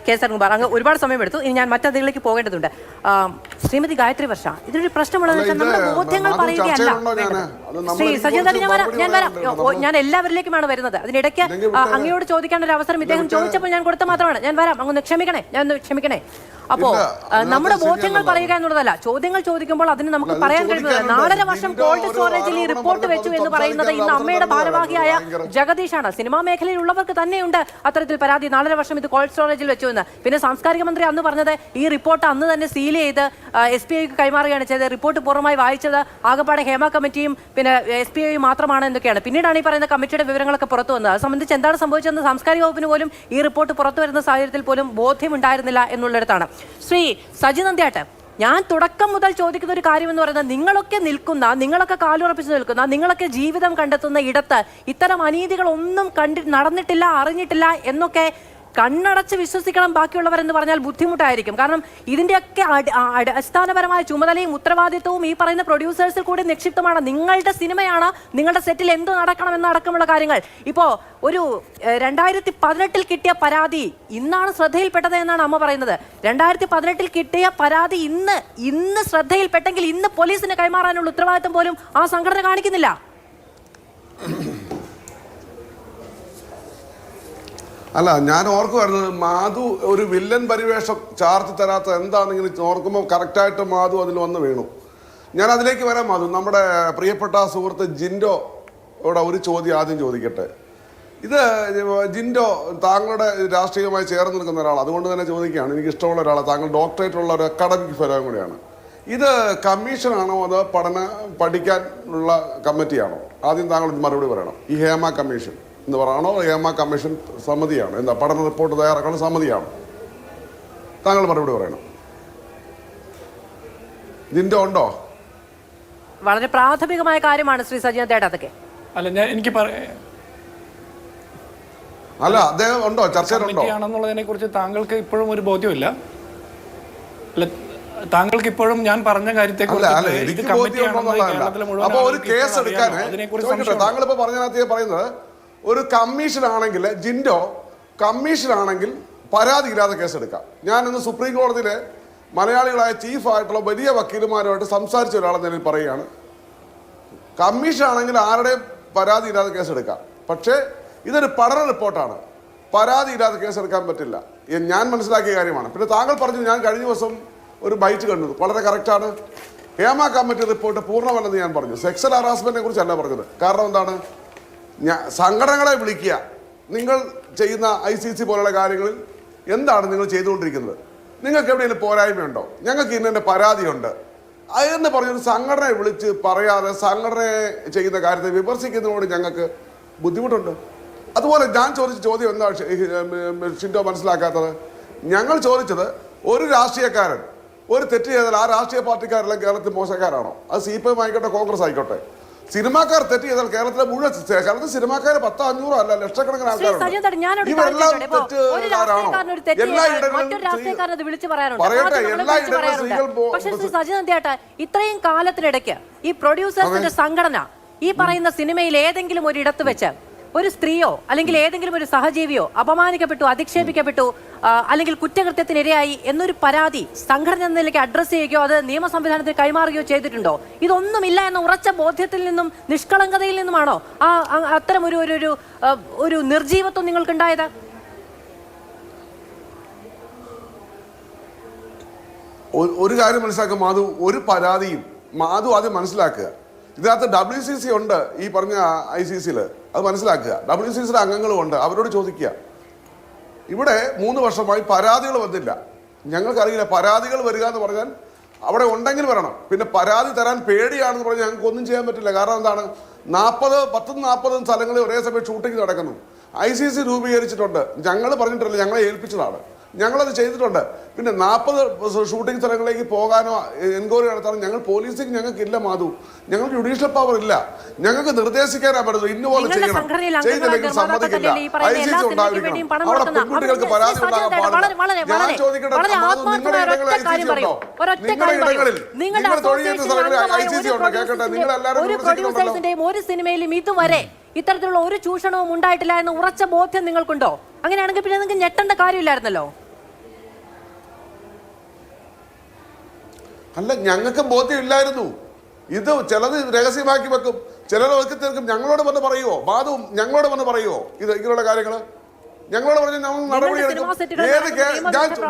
കെ. അരുൺകുമാർ അങ്ങ് ഒരുപാട് സമയമെടുത്തു. ഇനി ഞാൻ മറ്റതിലേക്ക് പോകേണ്ടതുണ്ട്. ശ്രീമതി ഗായത്രി വർഷ, ഇതിനൊരു പ്രശ്നമുള്ളതെന്ന് വെച്ചാൽ നമ്മുടെ ബോധ്യങ്ങൾ പറയുകയല്ല. ശ്രീ സജീന്ദ്രൻ, ഞാൻ വരാം. ഞാൻ എല്ലാവരിലേക്കുമാണ് വരുന്നത്. അതിനിടയ്ക്ക് അങ്ങയോട് ചോദിക്കേണ്ട ഒരു അവസരം ഇദ്ദേഹം ചോദിച്ചപ്പോൾ ഞാൻ കൊടുത്ത മാത്രമാണ്. ഞാൻ വരാം. അങ്ങൊന്ന് ക്ഷമിക്കണേ. അപ്പോ നമ്മുടെ ബോധ്യങ്ങൾ പറയുക എന്നുള്ളതല്ല, ചോദ്യങ്ങൾ ചോദിക്കുമ്പോൾ അതിന് നമുക്ക് പറയാൻ കഴിയുന്നത് 4.5 വർഷം കോൾഡ് സ്റ്റോറേജിൽ ഈ റിപ്പോർട്ട് വെച്ചു എന്ന് പറയുന്നത് ഇന്ന് അമ്മയുടെ ഭാരവാഹിയായ ജഗദീഷാണ്. സിനിമാ മേഖലയിലുള്ളവർക്ക് തന്നെയുണ്ട് അത്തരത്തിൽ പരാതി, 4.5 വർഷം ഇത് കോൾഡ് സ്റ്റോറേജിൽ വെച്ചു എന്ന്. പിന്നെ സാംസ്കാരിക മന്ത്രി അന്ന് പറഞ്ഞത് ഈ റിപ്പോർട്ട് അന്ന് തന്നെ സീൽ ചെയ്ത് SPIക്ക് കൈമാറുകയാണ് ചെയ്തത്. റിപ്പോർട്ട് പൂർണ്ണമായി വായിച്ചത് ആകപ്പാടെ ഹേമ കമ്മിറ്റിയും പിന്നെ SPI മാത്രമാണ് എന്നൊക്കെയാണ്. പിന്നീടാണ് ഈ പറയുന്ന കമ്മിറ്റിയുടെ വിവരങ്ങളൊക്കെ പുറത്തു വന്നത്. അത് സംബന്ധിച്ച് എന്താണ് സംഭവിച്ചതെന്ന് സാംസ്കാരിക വകുപ്പിന് പോലും ഈ റിപ്പോർട്ട് പുറത്തു വരുന്ന സാഹചര്യത്തിൽ പോലും ബോധ്യമുണ്ടായിരുന്നില്ല എന്നുള്ളിടത്താണ്. ശ്രീ സജി നന്ദ്യാട്ട്, ഞാൻ തുടക്കം മുതൽ ചോദിക്കുന്ന ഒരു കാര്യം എന്ന് പറയുന്നത്, നിങ്ങളൊക്കെ കാലുറപ്പിച്ച് നിൽക്കുന്ന, നിങ്ങളൊക്കെ ജീവിതം കണ്ടെത്തുന്ന ഇടത്ത് ഇത്തരം അനീതികളൊന്നും നടന്നിട്ടില്ല, അറിഞ്ഞിട്ടില്ല എന്നൊക്കെ കണ്ണടച്ച് വിശ്വസിക്കണം ബാക്കിയുള്ളവരെന്ന് പറഞ്ഞാൽ ബുദ്ധിമുട്ടായിരിക്കും. കാരണം ഇതിൻ്റെയൊക്കെ അടിസ്ഥാനപരമായ ചുമതലയും ഉത്തരവാദിത്വവും ഈ പറയുന്ന പ്രൊഡ്യൂസേഴ്സിൽ കൂടി നിക്ഷിപ്തമാണ്. നിങ്ങളുടെ സിനിമയാണ്, നിങ്ങളുടെ സെറ്റിൽ എന്ത് നടക്കണമെന്നടക്കമുള്ള കാര്യങ്ങൾ. ഇപ്പോൾ ഒരു 2018 കിട്ടിയ പരാതി ഇന്നാണ് ശ്രദ്ധയിൽപ്പെട്ടത് എന്നാണ് അമ്മ പറയുന്നത്. 2018 കിട്ടിയ പരാതി ഇന്ന് ശ്രദ്ധയിൽപ്പെട്ടെങ്കിൽ ഇന്ന് പോലീസിന് കൈമാറാനുള്ള ഉത്തരവാദിത്വം പോലും ആ സംഘടന കാണിക്കുന്നില്ല. അല്ല, ഞാൻ ഓർക്കുമായിരുന്നു മാധു ഒരു വില്ലൻ പരിവേഷം ചാർത്തി തരാത്ത എന്താണെന്നിങ്ങനെ ഓർക്കുമ്പോൾ കറക്റ്റായിട്ട് മാധു അതിൽ വന്ന് വീണു. ഞാൻ അതിലേക്ക് വരാം. മാധു, നമ്മുടെ പ്രിയപ്പെട്ട സുഹൃത്ത് ജിൻഡോയുടെ ഒരു ചോദ്യം ആദ്യം ചോദിക്കട്ടെ. ഇത് ജിൻഡോ താങ്കളുടെ രാഷ്ട്രീയമായി ചേർന്ന് നിൽക്കുന്ന ഒരാൾ, അതുകൊണ്ട് തന്നെ ചോദിക്കുകയാണ്. എനിക്ക് ഇഷ്ടമുള്ള ഒരാളാണ്, താങ്കൾ ഡോക്ടറേറ്റ് ഉള്ള ഒരു അക്കാഡമിക് ഫെലോ കൂടിയാണ്. ഇത് കമ്മീഷനാണോ അതോ പഠിക്കാനുള്ള കമ്മിറ്റിയാണോ? ആദ്യം താങ്കൾ മറുപടി പറയണം. ഈ ഹേമ കമ്മീഷൻ എന്ന് പറയണോ, ഹേമ കമ്മീഷൻ സമിതിയാണ്, എന്താ പഠന റിപ്പോർട്ട് തയ്യാറാക്കുന്ന സമിതിയാണ്? താങ്കൾ മറുപടി പറയണം. ഇതിന്റെ ഉണ്ടോ? വളരെ പ്രാഥമികമായ കാര്യമാണ് ശ്രീ സജീവ. അതൊക്കെ അല്ല, എനിക്ക് അല്ല, അദ്ദേഹം ഉണ്ടോ, ചർച്ചയിലുണ്ടോ ആണെന്നുള്ളതിനെ കുറിച്ച് താങ്കൾക്ക് ഇപ്പോഴും ഒരു ബോധ്യമില്ല. താങ്കൾക്ക് ഇപ്പോഴും ഞാൻ പറഞ്ഞ കാര്യത്തെ അപ്പൊ ഒരു കേസ് എടുക്കാൻ താങ്കൾ ഇപ്പൊ പറഞ്ഞതിനകത്ത് പറയുന്നത് ഒരു കമ്മീഷനാണെങ്കിൽ, ജിൻഡോ കമ്മീഷനാണെങ്കിൽ പരാതിയില്ലാതെ കേസെടുക്കാം. ഞാനിന്ന് സുപ്രീം കോടതിയിലെ മലയാളികളായ ചീഫായിട്ടുള്ള വലിയ വക്കീലുമാരുമായിട്ട് സംസാരിച്ച ഒരാളെന്ന നിലയിൽ പറയുകയാണ്, കമ്മീഷനാണെങ്കിൽ ആരുടെയും പരാതിയില്ലാതെ കേസെടുക്കാം. പക്ഷേ ഇതൊരു പഠന റിപ്പോർട്ടാണ്, പരാതിയില്ലാതെ കേസെടുക്കാൻ പറ്റില്ല. ഞാൻ മനസ്സിലാക്കിയ കാര്യമാണ്. പിന്നെ താങ്കൾ പറഞ്ഞു, ഞാൻ കഴിഞ്ഞ ദിവസം ഒരു ബൈറ്റ് കണ്ടു, വളരെ കറക്റ്റാണ്. ഹേമ കമ്മിറ്റി റിപ്പോർട്ട് പൂർണ്ണമല്ലെന്ന് ഞാൻ പറഞ്ഞു. സെക്സൽ ഹറാസ്മെന്റിനെ കുറിച്ചല്ല പറഞ്ഞത്. കാരണം എന്താണ്, സംഘടനകളെ വിളിക്കുക, നിങ്ങൾ ചെയ്യുന്ന ICC പോലുള്ള കാര്യങ്ങളിൽ എന്താണ് നിങ്ങൾ ചെയ്തുകൊണ്ടിരിക്കുന്നത്, നിങ്ങൾക്ക് എവിടെയെങ്കിലും പോരായ്മയുണ്ടോ, ഞങ്ങൾക്ക് ഇന്നെ പരാതിയുണ്ട് എന്ന് പറഞ്ഞൊരു സംഘടനയെ വിളിച്ച് പറയാതെ സംഘടനയെ ചെയ്യുന്ന കാര്യത്തെ വിമർശിക്കുന്നതോട് ഞങ്ങൾക്ക് ബുദ്ധിമുട്ടുണ്ട്. അതുപോലെ ഞാൻ ചോദിച്ച ചോദ്യം എന്താ ഷിൻഡോ മനസ്സിലാക്കാത്തത്? ഞങ്ങൾ ചോദിച്ചത്, ഒരു രാഷ്ട്രീയക്കാരൻ ഒരു തെറ്റ് ചെയ്താൽ ആ രാഷ്ട്രീയ പാർട്ടിക്കാരെല്ലാം കേരളത്തിൽ മോശക്കാരാണോ? അത് CPM ആയിക്കോട്ടെ, കോൺഗ്രസ് ആയിക്കോട്ടെ. സിനിമാക്കാർ തെറ്റ് ചെയ്താൽ കേരളത്തിലെ മുഴുവൻ, കേരളത്തിൽ സിനിമാക്കാർ 100-500 അല്ല, ലക്ഷക്കണക്കിന് ആൾക്കാരുണ്ട്. ഇവരെല്ലാം തെറ്റുകാരാണോ? പറയട്ടെ, എല്ലായിടങ്ങളിലും സ്ത്രീകൾ. ഇത്രയും കാലത്തിനിടയ്ക്ക് ഈ പ്രൊഡ്യൂസേഴ്സിന്റെ സംഘടന ഈ പറയുന്ന സിനിമയിൽ ഏതെങ്കിലും ഒരു ഇടത്ത് വെച്ച് ഒരു സ്ത്രീയോ അല്ലെങ്കിൽ ഏതെങ്കിലും ഒരു സഹജീവിയോ അപമാനിക്കപ്പെട്ടു, അധിക്ഷേപിക്കപ്പെട്ടു, അല്ലെങ്കിൽ കുറ്റകൃത്യത്തിനിരയായി എന്നൊരു പരാതി സംഘടന എന്ന നിലയ്ക്ക് അഡ്രസ്സ് ചെയ്യുകയോ അത് നിയമ സംവിധാനത്തിൽ കൈമാറുകയോ ചെയ്തിട്ടുണ്ടോ? ഇതൊന്നുമില്ല എന്ന ഉറച്ച ബോധ്യത്തിൽ നിന്നും നിഷ്കളങ്കതയിൽ നിന്നുമാണോ അത്തരം ഒരു നിർജീവത്വം നിങ്ങൾക്കുണ്ടായത്? ഒരു കാര്യം മനസ്സിലാക്കുക മാധു, ഒരു പരാതിയും മാധു ആദ്യം മനസ്സിലാക്കുക. ഇതിനകത്ത് WCC ഉണ്ട്, ഈ പറഞ്ഞ ICCയിൽ, അത് മനസ്സിലാക്കുക. WCCയുടെ അംഗങ്ങളും ഉണ്ട്, അവരോട് ചോദിക്കുക. ഇവിടെ 3 വർഷമായി പരാതികൾ വന്നില്ല. ഞങ്ങൾക്കറിയില്ല, പരാതികൾ വരിക എന്ന് പറഞ്ഞാൽ അവിടെ ഉണ്ടെങ്കിൽ വരണം. പിന്നെ പരാതി തരാൻ പേടിയാണെന്ന് പറഞ്ഞാൽ ഞങ്ങൾക്ക് ഒന്നും ചെയ്യാൻ പറ്റില്ല. കാരണം എന്താണ്, 40 സ്ഥലങ്ങളിൽ ഒരേ സമയം ഷൂട്ടിംഗ് നടക്കുന്നു. ICC രൂപീകരിച്ചിട്ടുണ്ട്, ഞങ്ങൾ പറഞ്ഞിട്ടില്ല, ഞങ്ങളെ ഏൽപ്പിച്ചതാണ്, ഞങ്ങളത് ചെയ്തിട്ടുണ്ട്. പിന്നെ 40 ഷൂട്ടിംഗ് സ്ഥലങ്ങളിലേക്ക് പോകാനോ എൻക്വയറി നടത്താനോ പോലീസിങ് ഞങ്ങൾക്കില്ല മാധു. ഞങ്ങൾക്ക് ജുഡീഷ്യൽ പവർ ഇല്ല. ഞങ്ങൾക്ക് നിർദ്ദേശിക്കാനാ പറ്റുന്നത്, ഇന്നുപോലെ ചെയ്യണം, ചെയ്തില്ലെങ്കിൽ സമ്മതിക്കില്ല. ICC ഉണ്ടായിരിക്കണം, അവിടെ പെൺകുട്ടികൾക്ക് പരാതി ഉണ്ടാകാൻ പാടില്ല. ഞാൻ ചോദിക്കട്ടെ, നിങ്ങളുടെ ഇടങ്ങളിൽ ICC ഉണ്ടോ? നിങ്ങളുടെ ഇടങ്ങളിൽ നിങ്ങൾ തൊഴിൽ ചെയ്യുന്ന സ്ഥലങ്ങളിൽ ICC ഉണ്ടോ? കേൾക്കട്ടെ, നിങ്ങൾ എല്ലാവരും ഒരു സിനിമയിലും ഇതുവരെ ഇത്തരത്തിലുള്ള ഒരു ചൂഷണവും ഉണ്ടായിട്ടില്ല എന്ന ഉറച്ച ബോധ്യം നിങ്ങൾക്കുണ്ടോ? അങ്ങനെയാണെങ്കിൽ പിന്നെ നിങ്ങൾക്ക് ഞെട്ടേണ്ട കാര്യമില്ലായിരുന്നല്ലോ. അല്ല, ഞങ്ങൾക്ക് ബോധ്യമില്ലായിരുന്നു. ഇത് ചിലത് രഹസ്യമാക്കി വെക്കും, ചിലത് വെക്കി തീർക്കും. ഞങ്ങളോട് വന്ന് പറയുമോ മാധു? ഞങ്ങളോട് വന്ന് പറയുമോ ഇത് ഇങ്ങനെയുള്ള കാര്യങ്ങൾ? ഞങ്ങളോട് പറഞ്ഞു നമ്മൾ നടപടി എടുക്കും.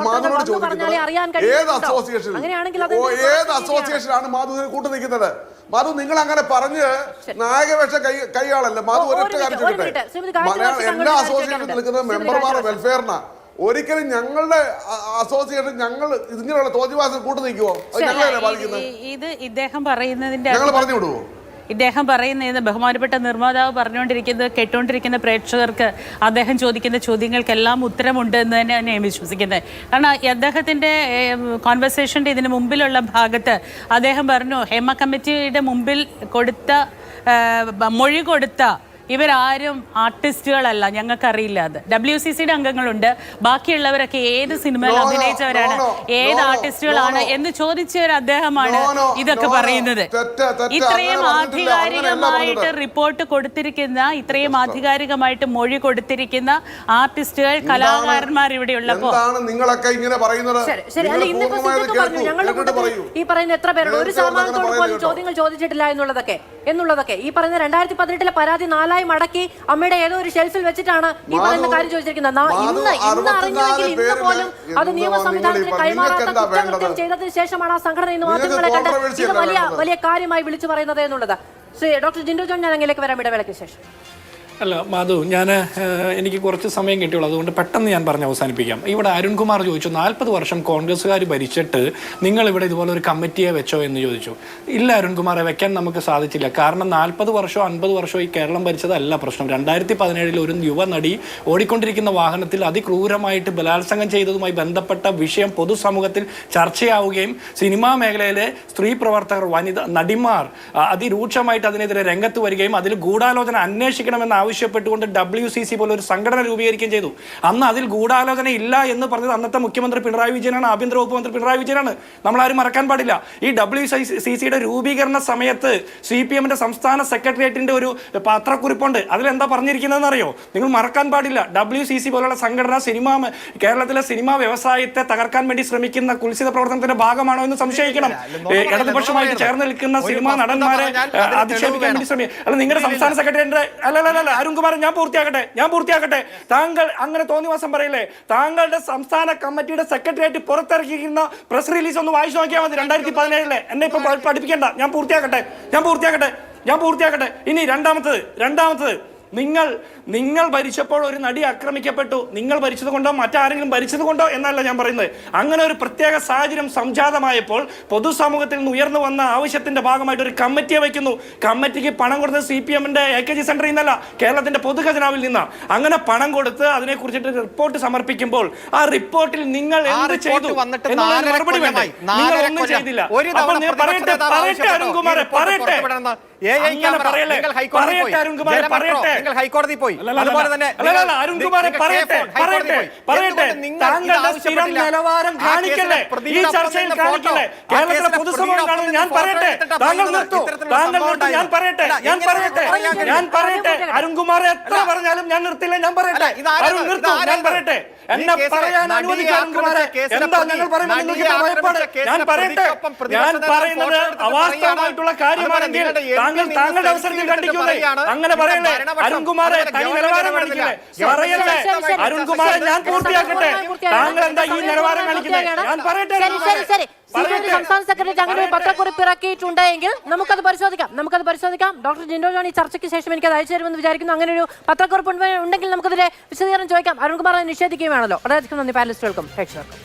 മാധുവിനോട് ചോദിക്കുന്നത് ഏത് അസോസിയേഷനാണ് മാധുവിനെ കൂട്ടു നിൽക്കുന്നത്? മാധു, നിങ്ങൾ അങ്ങനെ പറഞ്ഞ് നായകവേഷ കൈയാളല്ല. മാധു ഒരൊറ്റ കാര്യം ചോദിക്കട്ടെ, എല്ലാ അസോസിയേഷനിൽ നിൽക്കുന്നത് മെമ്പർമാരുടെ വെൽഫെയറിനാ. ഒരിക്കലും ഞങ്ങളുടെ അസോസിയേഷൻ ഞങ്ങൾ ഇങ്ങനെയുള്ള തോന്നിവാസം കൂട്ടു നിൽക്കുവോ? അത് ഞങ്ങളല്ലേ ബാധിക്കുന്നത്? ഇത് ഇദ്ദേഹം പറയുന്നതിന്റെ ഞങ്ങൾ പറഞ്ഞു വിടുവോ? ഇദ്ദേഹം പറയുന്നത് ബഹുമാനപ്പെട്ട നിർമ്മാതാവ് പറഞ്ഞുകൊണ്ടിരിക്കുന്നത് കേട്ടുകൊണ്ടിരിക്കുന്ന പ്രേക്ഷകർക്ക് അദ്ദേഹം ചോദിക്കുന്ന ചോദ്യങ്ങൾക്കെല്ലാം ഉത്തരമുണ്ട് എന്ന് തന്നെ ഞാൻ വിശ്വസിക്കുന്നത്. കാരണം അദ്ദേഹത്തിൻ്റെ കോൺവെർസേഷൻ്റെ ഇതിന് മുമ്പിലുള്ള ഭാഗത്ത് അദ്ദേഹം പറഞ്ഞു ഹേമ കമ്മിറ്റിയുടെ മുമ്പിൽ മൊഴി കൊടുത്ത ഇവരാരും ആർട്ടിസ്റ്റുകളല്ല, ഞങ്ങൾക്കറിയില്ല. അത് WCCയുടെ അംഗങ്ങളുണ്ട്, ബാക്കിയുള്ളവരൊക്കെ ഏത് സിനിമയിൽ അഭിനയിച്ചവരാണ്, ഏത് ആർട്ടിസ്റ്റുകളാണ് എന്ന് ചോദിച്ചവർ അദ്ദേഹമാണ് ഇതൊക്കെ പറയുന്നത്. ഇത്രയും ആധികാരികമായിട്ട് റിപ്പോർട്ട് കൊടുത്തിരിക്കുന്ന, ഇത്രയും ആധികാരികമായിട്ട് മൊഴി കൊടുത്തിരിക്കുന്ന ആർട്ടിസ്റ്റുകൾ, കലാകാരന്മാർ ഇവിടെ ഉള്ളപ്പോൾ നിങ്ങളൊക്കെ ഇങ്ങനെ പറയുന്നത് ഈ പറയുന്ന എത്ര പേരുണ്ട്? ഒരു ശതമാനത്തോട് പോലും ചോദ്യങ്ങൾ ചോദിച്ചിട്ടില്ല എന്നുള്ളതൊക്കെ ഈ പറയുന്ന 2018 പരാതി 4 മടക്കി അമ്മയുടെ ഏതോ ഒരു ഷെൽഫിൽ വെച്ചിട്ടാണ് ഈ പറയുന്ന കാര്യം ചോദിച്ചിരിക്കുന്നത്. ഇന്ന് അറിഞ്ഞെങ്കിൽ ഇന്ന് പോലും അത് നിയമ സംവിധാനത്തിന് കൈമാറാത്ത കുറ്റകൃത്യം ചെയ്തതിനു ശേഷമാണ് ആ സംഘടന ഇന്ന് മാധ്യമങ്ങളെ കണ്ട് ഇത് വലിയ കാര്യമായി വിളിച്ചു പറയുന്നത് എന്നുള്ളത്. ശ്രീ ഡോക്ടർ ജിൻഡോ ജോൺ, ഞാൻ അങ്ങനെയൊക്കെ വരാം ഇടവേളയ്ക്ക് ശേഷം. അല്ല മാധു, എനിക്ക് കുറച്ച് സമയം കിട്ടിയുള്ളൂ, അതുകൊണ്ട് പെട്ടെന്ന് ഞാൻ പറഞ്ഞ് അവസാനിപ്പിക്കാം. ഇവിടെ അരുൺകുമാർ ചോദിച്ചു 40 വർഷം കോൺഗ്രസ്സുകാർ ഭരിച്ചിട്ട് നിങ്ങൾ ഇവിടെ ഇതുപോലെ ഒരു കമ്മിറ്റിയെ വെച്ചോ എന്ന് ചോദിച്ചു. ഇല്ല അരുൺകുമാറെ, വെക്കാൻ നമുക്ക് സാധിച്ചില്ല. കാരണം 40 വർഷമോ 50 വർഷമോ ഈ കേരളം ഭരിച്ചതല്ല പ്രശ്നം. 2017 ഒരു യുവനടി ഓടിക്കൊണ്ടിരിക്കുന്ന വാഹനത്തിൽ അതിക്രൂരമായിട്ട് ബലാത്സംഗം ചെയ്തതുമായി ബന്ധപ്പെട്ട വിഷയം പൊതുസമൂഹത്തിൽ ചർച്ചയാവുകയും സിനിമാ മേഖലയിലെ സ്ത്രീ പ്രവർത്തകർ, നടിമാർ അതിരൂക്ഷമായിട്ട് അതിനെതിരെ രംഗത്ത് വരികയും അതിൽ ഗൂഢാലോചന അന്വേഷിക്കണമെന്ന് ആവശ്യപ്പെട്ടുകൊണ്ട് WCC പോലെ ഒരു സംഘടന രൂപീകരിക്കുകയും ചെയ്തു. അന്ന് അതിൽ ഗൂഢാലോചന ഇല്ല എന്ന് പറഞ്ഞത് അന്നത്തെ മുഖ്യമന്ത്രി പിണറായി വിജയനാണ്, ആഭ്യന്തര വകുപ്പ് മന്ത്രി പിണറായി വിജയനാണ്. നമ്മളാരും മറക്കാൻ പാടില്ല. ഈ WCCയുടെ രൂപീകരണ സമയത്ത് CPMന്റെ സംസ്ഥാന സെക്രട്ടേറിയറ്റിന്റെ ഒരു പത്രക്കുറിപ്പുണ്ട്. അതിലെന്താ പറഞ്ഞിരിക്കുന്നതെന്ന് അറിയോ? നിങ്ങൾ മറക്കാൻ പാടില്ല. WCC പോലുള്ള സംഘടന കേരളത്തിലെ സിനിമാ വ്യവസായത്തെ തകർക്കാൻ വേണ്ടി ശ്രമിക്കുന്ന കുൽസിത പ്രവർത്തനത്തിന്റെ ഭാഗമാണോ എന്ന് സംശയിക്കണം. ഇടതുപക്ഷമായിട്ട് ചേർന്ന് നിൽക്കുന്ന സിനിമാ നടന്മാരെ അധിക്ഷേപിക്കാൻ വേണ്ടി ശ്രമിക്കും. അല്ല, നിങ്ങളുടെ സംസ്ഥാന സെക്രട്ടറിയുടെ അല്ല അരുൺകുമാർ, ഞാൻ പൂർത്തിയാക്കട്ടെ. താങ്കൾ അങ്ങനെ തോന്നിവാസം പറയില്ലേ? താങ്കളുടെ സംസ്ഥാന കമ്മിറ്റിയുടെ സെക്രട്ടേറിയറ്റ് പുറത്തിറക്കിയിരിക്കുന്ന പ്രസ് റിലീസ് ഒന്ന് വായിച്ചു നോക്കിയാൽ മതി. 2017 എന്നെ ഇപ്പൊ പഠിപ്പിക്കേണ്ട, ഞാൻ പൂർത്തിയാക്കട്ടെ. ഇനി രണ്ടാമത്തത് നിങ്ങൾ ഭരിച്ചപ്പോൾ ഒരു നടി ആക്രമിക്കപ്പെട്ടു. നിങ്ങൾ ഭരിച്ചത് കൊണ്ടോ മറ്റാരെങ്കിലും ഭരിച്ചത് കൊണ്ടോ എന്നല്ല ഞാൻ പറയുന്നത്. അങ്ങനെ ഒരു പ്രത്യേക സാഹചര്യം സംജാതമായപ്പോൾ പൊതുസമൂഹത്തിൽ നിന്ന് ഉയർന്നു വന്ന ആവശ്യത്തിന്റെ ഭാഗമായിട്ട് ഒരു കമ്മിറ്റിയെ വയ്ക്കുന്നു. കമ്മിറ്റിക്ക് പണം കൊടുത്തത് CPMന്റെ AKG സെന്ററിൽ നിന്നല്ല, കേരളത്തിന്റെ പൊതുഖജനാവിൽ നിന്നാണ്. അങ്ങനെ പണം കൊടുത്ത് അതിനെക്കുറിച്ചിട്ട് റിപ്പോർട്ട് സമർപ്പിക്കുമ്പോൾ ആ റിപ്പോർട്ടിൽ നിങ്ങൾ എന്ത് ചെയ്തു എന്നുള്ളതിന് മറുപടി വേണ്ടേ? നിങ്ങൾ ഒന്നും ചെയ്തില്ല. പറയട്ടെ അരുൺകുമാറെ, പറയട്ടെ. ഹൈക്കോടതി പോയി. അതുപോലെ തന്നെ താങ്കളുടെ സ്ഥിരം നിലവാരം കാണിക്കല്ലേ, ഈ ചർച്ചയിൽ കാണിക്കല്ലേ, കേരളത്തിലെ പൊതുസമൂഹം കാണുന്നു. ഞാൻ പറയട്ടെ, താങ്കൾ നിർത്തൂ. ഞാൻ പറയട്ടെ അരുൺകുമാർ എത്ര പറഞ്ഞാലും ഞാൻ നിർത്തില്ല. ഞാൻ പറയട്ടെ, അരുൺ നിർത്തൂ. ഞാൻ പറയട്ടെ, എന്നെ പറയാൻ അനുവദിക്കുക അരുൺകുമാരെ. എന്താ ഞങ്ങൾ പറയുന്നത് നിങ്ങൾക്ക് ഭയപ്പാട്? ഞാൻ പറയുന്നത് അവാസ്തവമായിട്ടുള്ള കാര്യമാണെങ്കിൽ താങ്കളുടെ അവസരത്തിൽ കണ്ടിക്കുന്നേ. അങ്ങനെ പറയല്ലേ അരുൺകുമാറെ, തനി നിലവാരം കാണിക്കില്ലേ? പറയല്ലേ അരുൺകുമാറെ, ഞാൻ പൂർത്തിയാക്കട്ടെ. താങ്കൾ എന്താ ഈ നിലവാരം കാണിക്കുന്നത്? ഞാൻ പറയട്ടെ. സംസ്ഥാന സെക്രട്ടറി അങ്ങനെ ഒരു പത്രക്കുറിപ്പ് ഇറക്കിയിട്ടുണ്ടെങ്കിൽ നമുക്കത് പരിശോധിക്കാം. ഡോക്ടർ ജിൻഡോ ജോൺ ഈ ചർച്ചയ്ക്ക് ശേഷം എനിക്കത് അയച്ചു തരുമെന്ന് വിചാരിക്കുന്നു. അങ്ങനെ ഒരു പത്രക്കുറിപ്പ് ഉണ്ടെങ്കിൽ നമുക്കതിലെ വിശദീകരണം ചോദിക്കാം. അരുൺകുമാർ നിഷേധിക്കുകയാണല്ലോ. വളരെ നന്ദി പാനലിസ്റ്റുകൾക്കും പ്രേക്ഷകർക്കും.